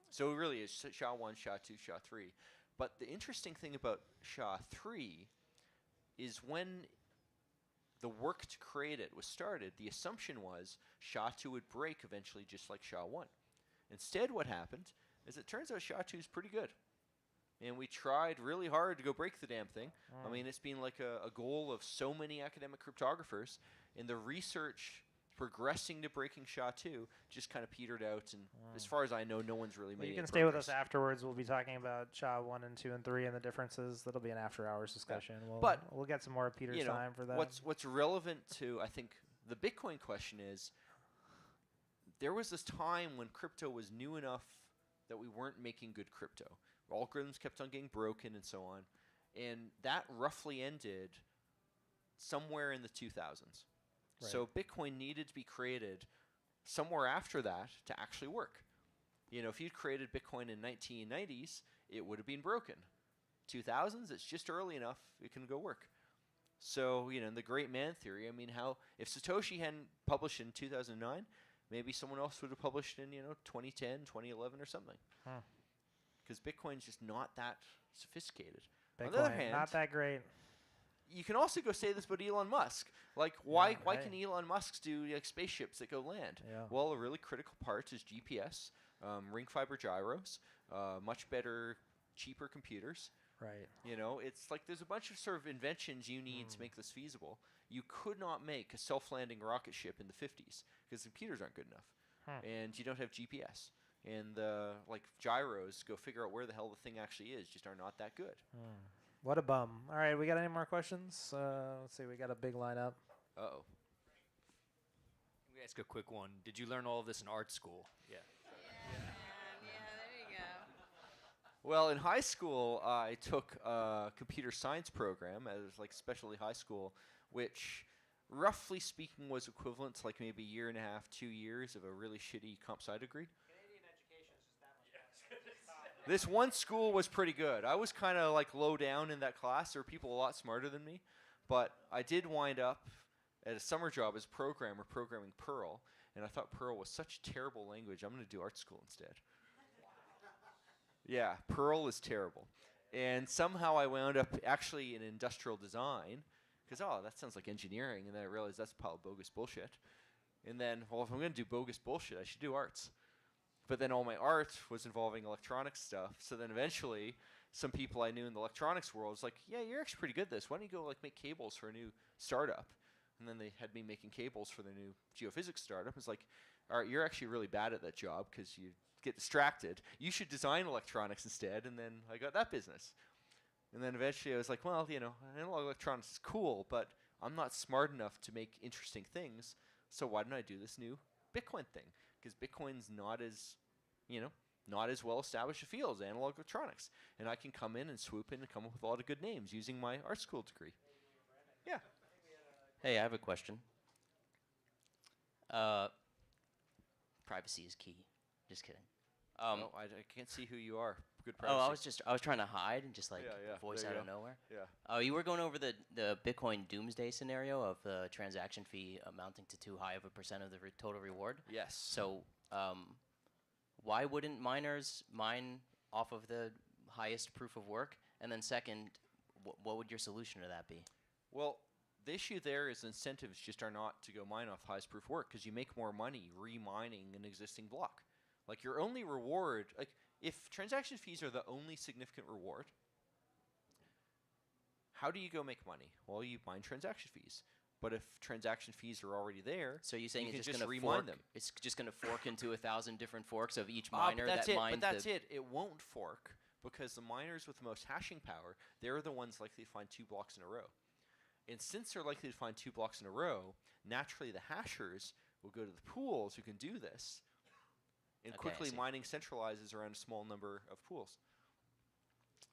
So it really is SHA-1, SHA-2, SHA-3. But the interesting thing about SHA-3 is when the work to create it was started, the assumption was SHA-2 would break eventually just like SHA-1. Instead, what happened is it turns out SHA-2 is pretty good. And we tried really hard to go break the damn thing. I mean, it's been like a goal of so many academic cryptographers, and the research progressing to breaking SHA-2 just kind of petered out. And as far as I know, no one's really made you any can stay with us progress. afterwards. We'll be talking about SHA-1 and 2 and 3 and the differences. That'll be an after-hours discussion. We'll get some more of Peter's time for that. What's relevant to, I think, the Bitcoin question is, there was this time when crypto was new enough that we weren't making good crypto. Algorithms kept on getting broken and so on. And that roughly ended somewhere in the 2000s. Right. So Bitcoin needed to be created somewhere after that to actually work. If you'd created Bitcoin in 1990s, it would have been broken. 2000s, it's just early enough it can go work. So, in the great man theory, I mean, if Satoshi hadn't published in 2009, maybe someone else would have published in, 2010, 2011 or something. Because Bitcoin's just not that sophisticated. Bitcoin, On the other hand, not that great. you can also go say this about Elon Musk. Like, why right. can Elon Musk do spaceships that go land? Yeah. Well, a really critical part is GPS, ring fiber gyros, much better, cheaper computers. Right. It's like there's a bunch of sort of inventions you need to make this feasible. You could not make a self-landing rocket ship in the 50s because the computers aren't good enough, and you don't have GPS. And gyros, go figure out where the hell the thing actually is, just are not that good. What a bum. All right, we got any more questions? Let's see, we got a big lineup. Uh-oh. Let me ask a quick one. Did you learn all of this in art school? Yeah. Yeah, there you go. Well, in high school, I took a computer science program as specialty high school, which, roughly speaking, was equivalent to maybe a year and a half, 2 years of a really shitty comp sci degree. This one school was pretty good. I was kind of low down in that class. There were people a lot smarter than me. But I did wind up at a summer job as a programmer programming Perl. And I thought Perl was such a terrible language, I'm going to do art school instead. Yeah, Perl is terrible. And somehow I wound up actually in industrial design. Because, that sounds like engineering. And then I realized that's a pile of bogus bullshit. And then, if I'm going to do bogus bullshit, I should do arts. But then all my art was involving electronics stuff. So then eventually, some people I knew in the electronics world was like, yeah, you're actually pretty good at this. Why don't you go make cables for a new startup? And then they had me making cables for their new geophysics startup. It's like, all right, you're actually really bad at that job because you get distracted. You should design electronics instead. And then I got that business. And then eventually I was like, well, analog electronics is cool, but I'm not smart enough to make interesting things. So why don't I do this new Bitcoin thing? Because Bitcoin's not as well established a field as analog electronics. And I can come in and swoop in and come up with a lot of good names using my art school degree. Yeah. Hey, I have a question. Privacy is key. Just kidding. I can't see who you are. Good Oh, privacy. I was trying to hide and just Yeah, voice there out you of go. nowhere. Yeah. Oh, you were going over the Bitcoin doomsday scenario of the transaction fee amounting to too high of a percent of the total reward. Yes. So, why wouldn't miners mine off of the highest proof of work? And then second, what would your solution to that be? Well, the issue there is incentives just are not to go mine off highest proof work because you make more money remining an existing block. Your only reward, if transaction fees are the only significant reward, how do you go make money? Well, you mine transaction fees. But if transaction fees are already there, So you're saying you it's can just just going to remine fork? them. It's just going to fork into 1,000 different forks of each But miner that's that it. mined But that's the. it. It won't fork because the miners with the most hashing power, they're the ones likely to find 2 blocks in a row. And since they're likely to find 2 blocks in a row, naturally the hashers will go to the pools who can do this, and Okay, I quickly see. mining centralizes around a small number of pools.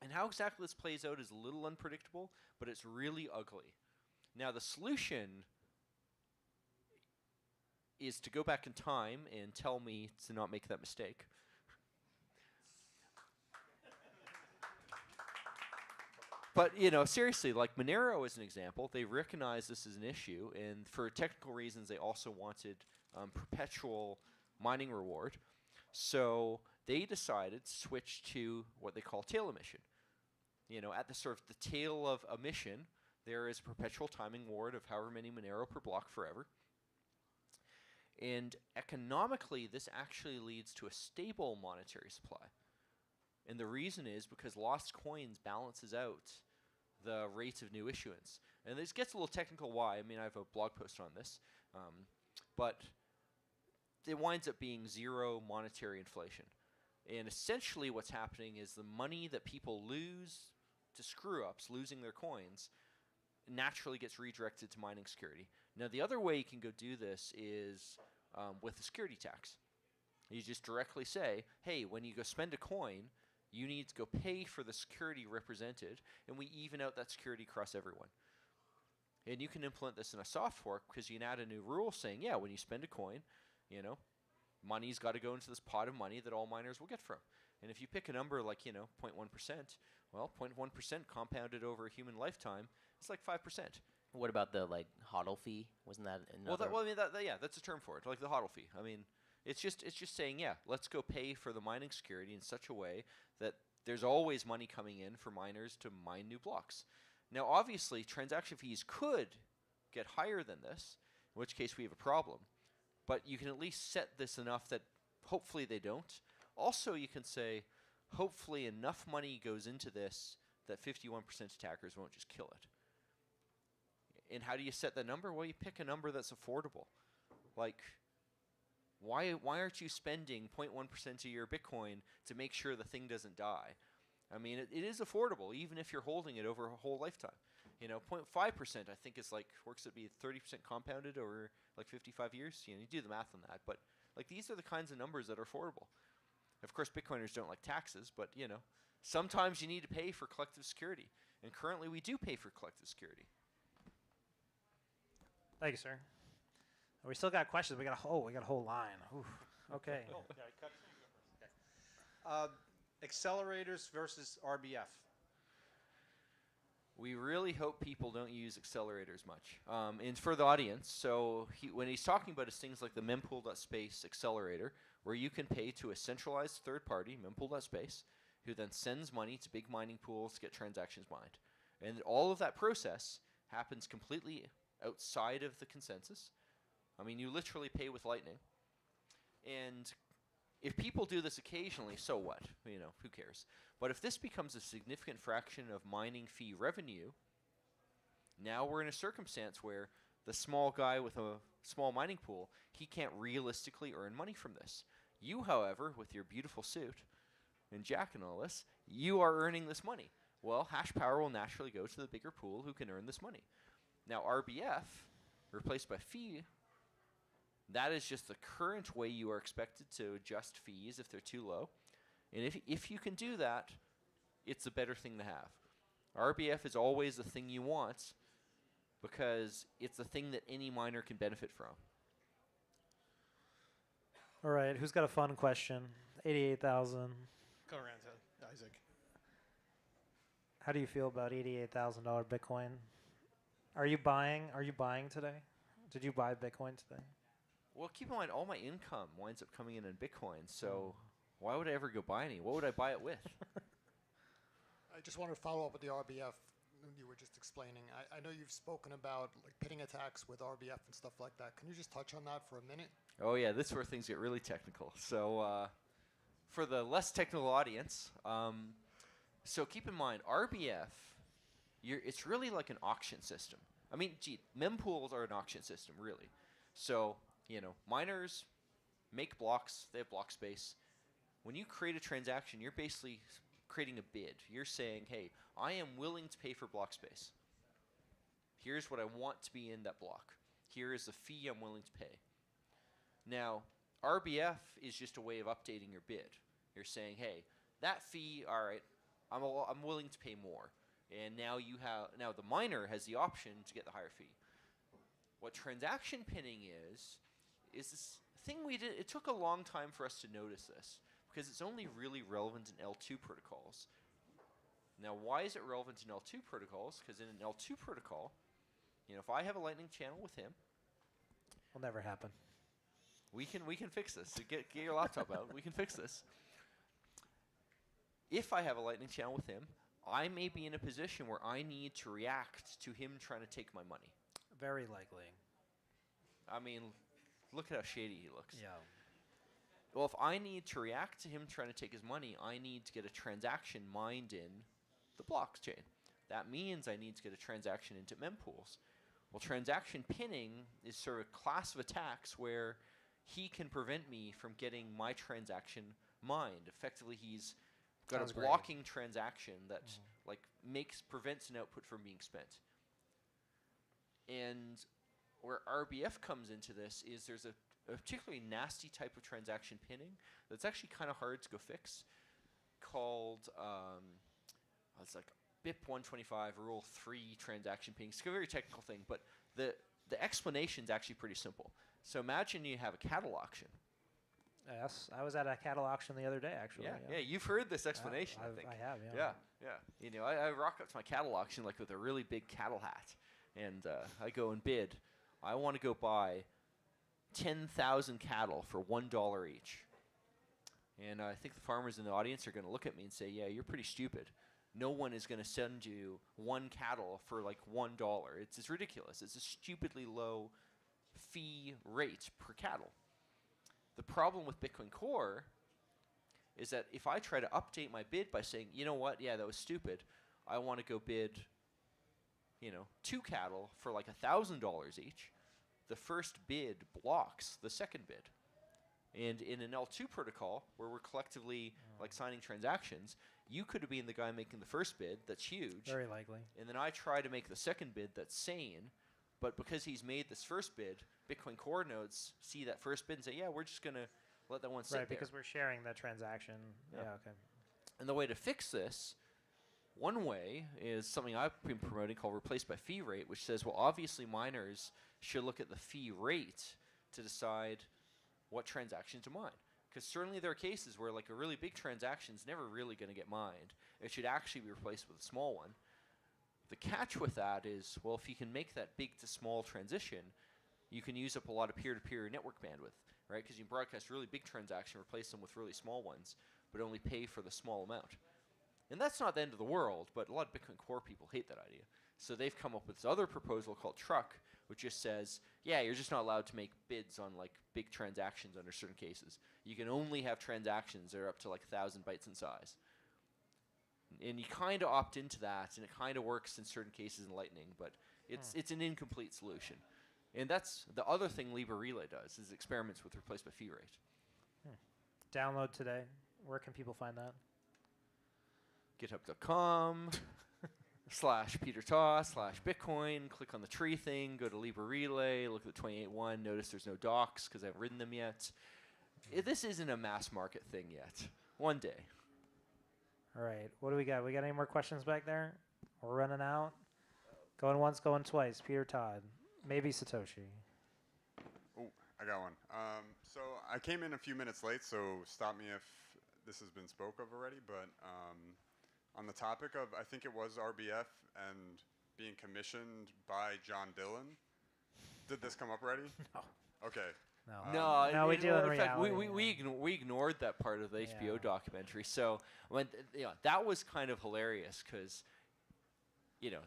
And how exactly this plays out is a little unpredictable, but it's really ugly. Now the solution is to go back in time and tell me to not make that mistake. But, seriously, like Monero is an example. They recognize this as an issue, and for technical reasons, they also wanted perpetual mining reward. So they decided to switch to what they call tail emission. At the sort of the tail of a mission, there is a perpetual timing reward of however many Monero per block forever. And economically, this actually leads to a stable monetary supply. And the reason is because lost coins balances out the rates of new issuance. And this gets a little technical why. I mean, I have a blog post on this. But it winds up being zero monetary inflation. And essentially what's happening is the money that people lose to screw-ups, losing their coins, naturally gets redirected to mining security. Now, the other way you can go do this is with the security tax. You just directly say, hey, when you go spend a coin, you need to go pay for the security represented, and we even out that security across everyone. And you can implement this in a soft fork because you can add a new rule saying, yeah, when you spend a coin, money's got to go into this pot of money that all miners will get from. And if you pick a number like, 0.1%, well, 0.1% compounded over a human lifetime, it's like 5%. What about the HODL fee? Wasn't that another? Yeah, that's a term for it, like the HODL fee. I mean, it's just saying, yeah, let's go pay for the mining security in such a way that there's always money coming in for miners to mine new blocks. Now, obviously, transaction fees could get higher than this, in which case we have a problem. But you can at least set this enough that hopefully they don't. Also, you can say, hopefully enough money goes into this that 51% attackers won't just kill it. And how do you set that number? Well, you pick a number that's affordable. Like, why aren't you spending 0.1% of your Bitcoin to make sure the thing doesn't die? I mean, it is affordable, even if you're holding it over a whole lifetime. 0.5% I think is works to be 30% compounded over 55 years. You do the math on that. But these are the kinds of numbers that are affordable. Of course, Bitcoiners don't like taxes, but sometimes you need to pay for collective security. And currently we do pay for collective security. Thank you, sir. We still got questions. We got a whole line. Oof. Okay. Accelerators versus RBF. We really hope people don't use accelerators much. And for the audience, so when he's talking about things like the mempool.space accelerator, where you can pay to a centralized third party, mempool.space, who then sends money to big mining pools to get transactions mined. And all of that process happens completely outside of the consensus. I mean, you literally pay with Lightning. And if people do this occasionally, so what? Who cares? But if this becomes a significant fraction of mining fee revenue, now we're in a circumstance where the small guy with a small mining pool, he can't realistically earn money from this. You, however, with your beautiful suit and Jack and all this, you are earning this money. Well, hash power will naturally go to the bigger pool who can earn this money. Now, RBF, replaced by fee, that is just the current way you are expected to adjust fees if they're too low. And if you can do that, it's a better thing to have. RBF is always the thing you want because it's the thing that any miner can benefit from. All right. Who's got a fun question? 88,000. Go around, Isaac. How do you feel about $88,000 Bitcoin? Are you buying today? Did you buy Bitcoin today? Well, keep in mind, all my income winds up coming in Bitcoin, so why would I ever go buy any? What would I buy it with? I just want to follow up with the RBF you were just explaining. I know you've spoken about pitting attacks with RBF and stuff like that. Can you just touch on that for a minute? Oh, yeah, this is where things get really technical. So for the less technical audience, so keep in mind, RBF, it's really like an auction system. I mean, mempools are an auction system, really. So, miners make blocks, they have block space. When you create a transaction, you're basically creating a bid. You're saying, hey, I am willing to pay for block space. Here's what I want to be in that block. Here is the fee I'm willing to pay. Now, RBF is just a way of updating your bid. You're saying, hey, that fee, all right, I'm willing to pay more. And now the miner has the option to get the higher fee. What transaction pinning is this thing we did. It took a long time for us to notice this because it's only really relevant in L2 protocols. Now, why is it relevant in L2 protocols? Because in an L2 protocol, if I have a Lightning channel with him, Will never happen. we can fix this. So get your laptop out. We can fix this. If I have a Lightning channel with him, I may be in a position where I need to react to him trying to take my money. Very likely. I mean, look at how shady he looks. Yeah. Well, if I need to react to him trying to take his money, I need to get a transaction mined in the blockchain. That means I need to get a transaction into mempools. Well, transaction pinning is sort of a class of attacks where he can prevent me from getting my transaction mined. Effectively, he's got Sounds a great. blocking transaction that prevents an output from being spent. And where RBF comes into this is there's a particularly nasty type of transaction pinning that's actually kind of hard to go fix called, it's like BIP 125 Rule 3 transaction pinning. It's a very technical thing, but the explanation is actually pretty simple. So imagine you have a cattle auction. Yes, I was at a cattle auction the other day, actually. Yeah, you've heard this explanation, I think. I have, yeah. Yeah. I rock up to my cattle auction with a really big cattle hat, and I go and bid. I want to go buy 10,000 cattle for $1 each. And I think the farmers in the audience are going to look at me and say, yeah, you're pretty stupid. No one is going to send you one cattle for $1. It's ridiculous. It's a stupidly low fee rate per cattle. The problem with Bitcoin Core is that if I try to update my bid by saying, you know what, yeah, that was stupid. I want to go bid, 2 cattle for $1,000 each. The first bid blocks the second bid. And in an L2 protocol, where we're collectively signing transactions, you could have been the guy making the first bid that's huge. Very likely. And then I try to make the second bid that's sane, but because he's made this first bid, Bitcoin Core nodes see that first bid and say, yeah, we're just going to let that one sit there. Right, because we're sharing that transaction. Yeah, okay. And the way to fix this, one way is something I've been promoting called replace by fee rate, which says, well, obviously miners should look at the fee rate to decide what transaction to mine. Because certainly there are cases where a really big transaction is never really going to get mined. It should actually be replaced with a small one. The catch with that is, well, if you can make that big to small transition, you can use up a lot of peer-to-peer network bandwidth, right? Because you can broadcast really big transactions, replace them with really small ones, but only pay for the small amount. And that's not the end of the world, but a lot of Bitcoin Core people hate that idea. So they've come up with this other proposal called Truck, which just says, yeah, you're just not allowed to make bids on big transactions under certain cases. You can only have transactions that are up to 1,000 bytes in size. And you kind of opt into that, and it kind of works in certain cases in Lightning, but it's an incomplete solution. And that's the other thing Libra Relay does, is experiments with replace by fee rate. Download today. Where can people find that? GitHub.com /PeterToss/Bitcoin. Click on the tree thing. Go to Libra Relay. Look at the 28.1. Notice there's no docs because I haven't written them yet. This isn't a mass market thing yet. One day. All right. What do we got? We got any more questions back there? We're running out. Going once, going twice. Peter, Todd. Maybe Satoshi. Oh, I got one. So I came in a few minutes late, so stop me if this has been spoke of already, but on the topic of, I think it was RBF and being commissioned by John Dillon, did this come up already? No. Okay. No, we do in fact, reality. we ignored that part of the HBO documentary. So that was kind of hilarious because,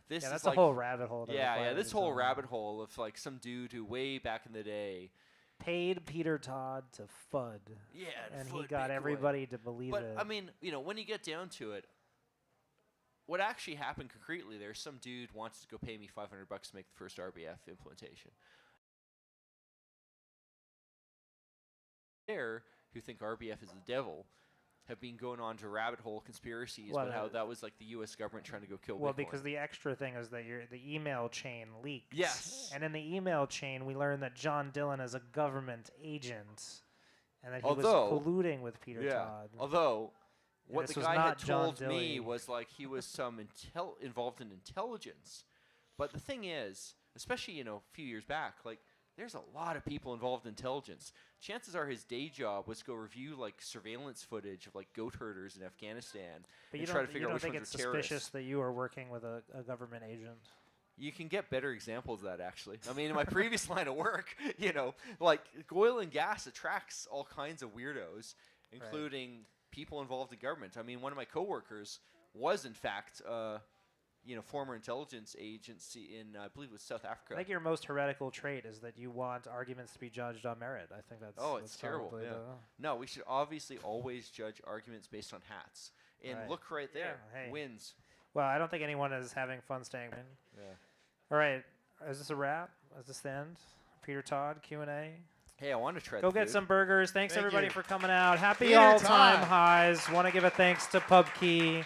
this is that's a whole rabbit hole. This whole rabbit hole of some dude who way back in the day paid Peter Todd to FUD. Yeah, and FUD he got Bitcoin. everybody to believe it. But I mean, when you get down to it, what actually happened concretely there? Some dude wants to go pay me $500 to make the first RBF implementation. There, who think RBF is the devil, have been going on to rabbit hole conspiracies Well, about how that was like the U.S. government trying to go kill Well, Bitcoin. because the extra thing is that the email chain leaked. Yes. And in the email chain, we learned that John Dillon is a government agent, and that he Although- was colluding with Peter Todd. Although, And what this the was guy not had John told me Dilley. was like he was some involved in intelligence. But the thing is, especially a few years back, like there's a lot of people involved in intelligence. Chances are his day job was to go review like surveillance footage of like goat herders in Afghanistan But and you try to don't, figure out which think ones it's were terrorists. suspicious that you are working with a government agent? You can get better examples of that, actually. I mean, in my previous line of work, like oil and gas attracts all kinds of weirdos, including people involved in government. I mean, one of my coworkers was, in fact, former intelligence agency in, I believe it was South Africa. I think your most heretical trait is that you want arguments to be judged on merit. I think that's It's terrible. probably Yeah. No, we should obviously always judge arguments based on hats. And Right. look right there, Yeah, hey. wins. Well, I don't think anyone is having fun staying in. Yeah. All right, is this a wrap? Is this the end? Peter Todd, Q&A? Hey, I want to try Go the get food. some burgers. Thanks, Thank everybody, you. for coming out. Happy Peter all-time Todd. highs. Want to give a thanks to PubKey.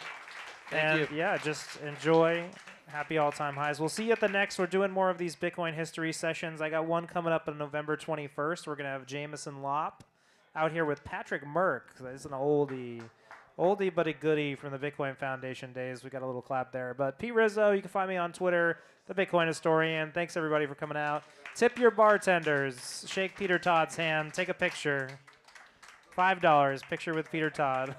Thank And, yeah, just enjoy. Happy all-time highs. We'll see you at the next. We're doing more of these Bitcoin history sessions. I got one coming up on November 21st. We're going to have Jameson Lopp out here with Patrick Merck. This is an oldie but a goodie from the Bitcoin Foundation days. We got a little clap there. But Pete Rizzo, you can find me on Twitter, the Bitcoin Historian. Thanks, everybody, for coming out. Tip your bartenders. Shake Peter Todd's hand. Take a picture. $5. Picture with Peter Todd.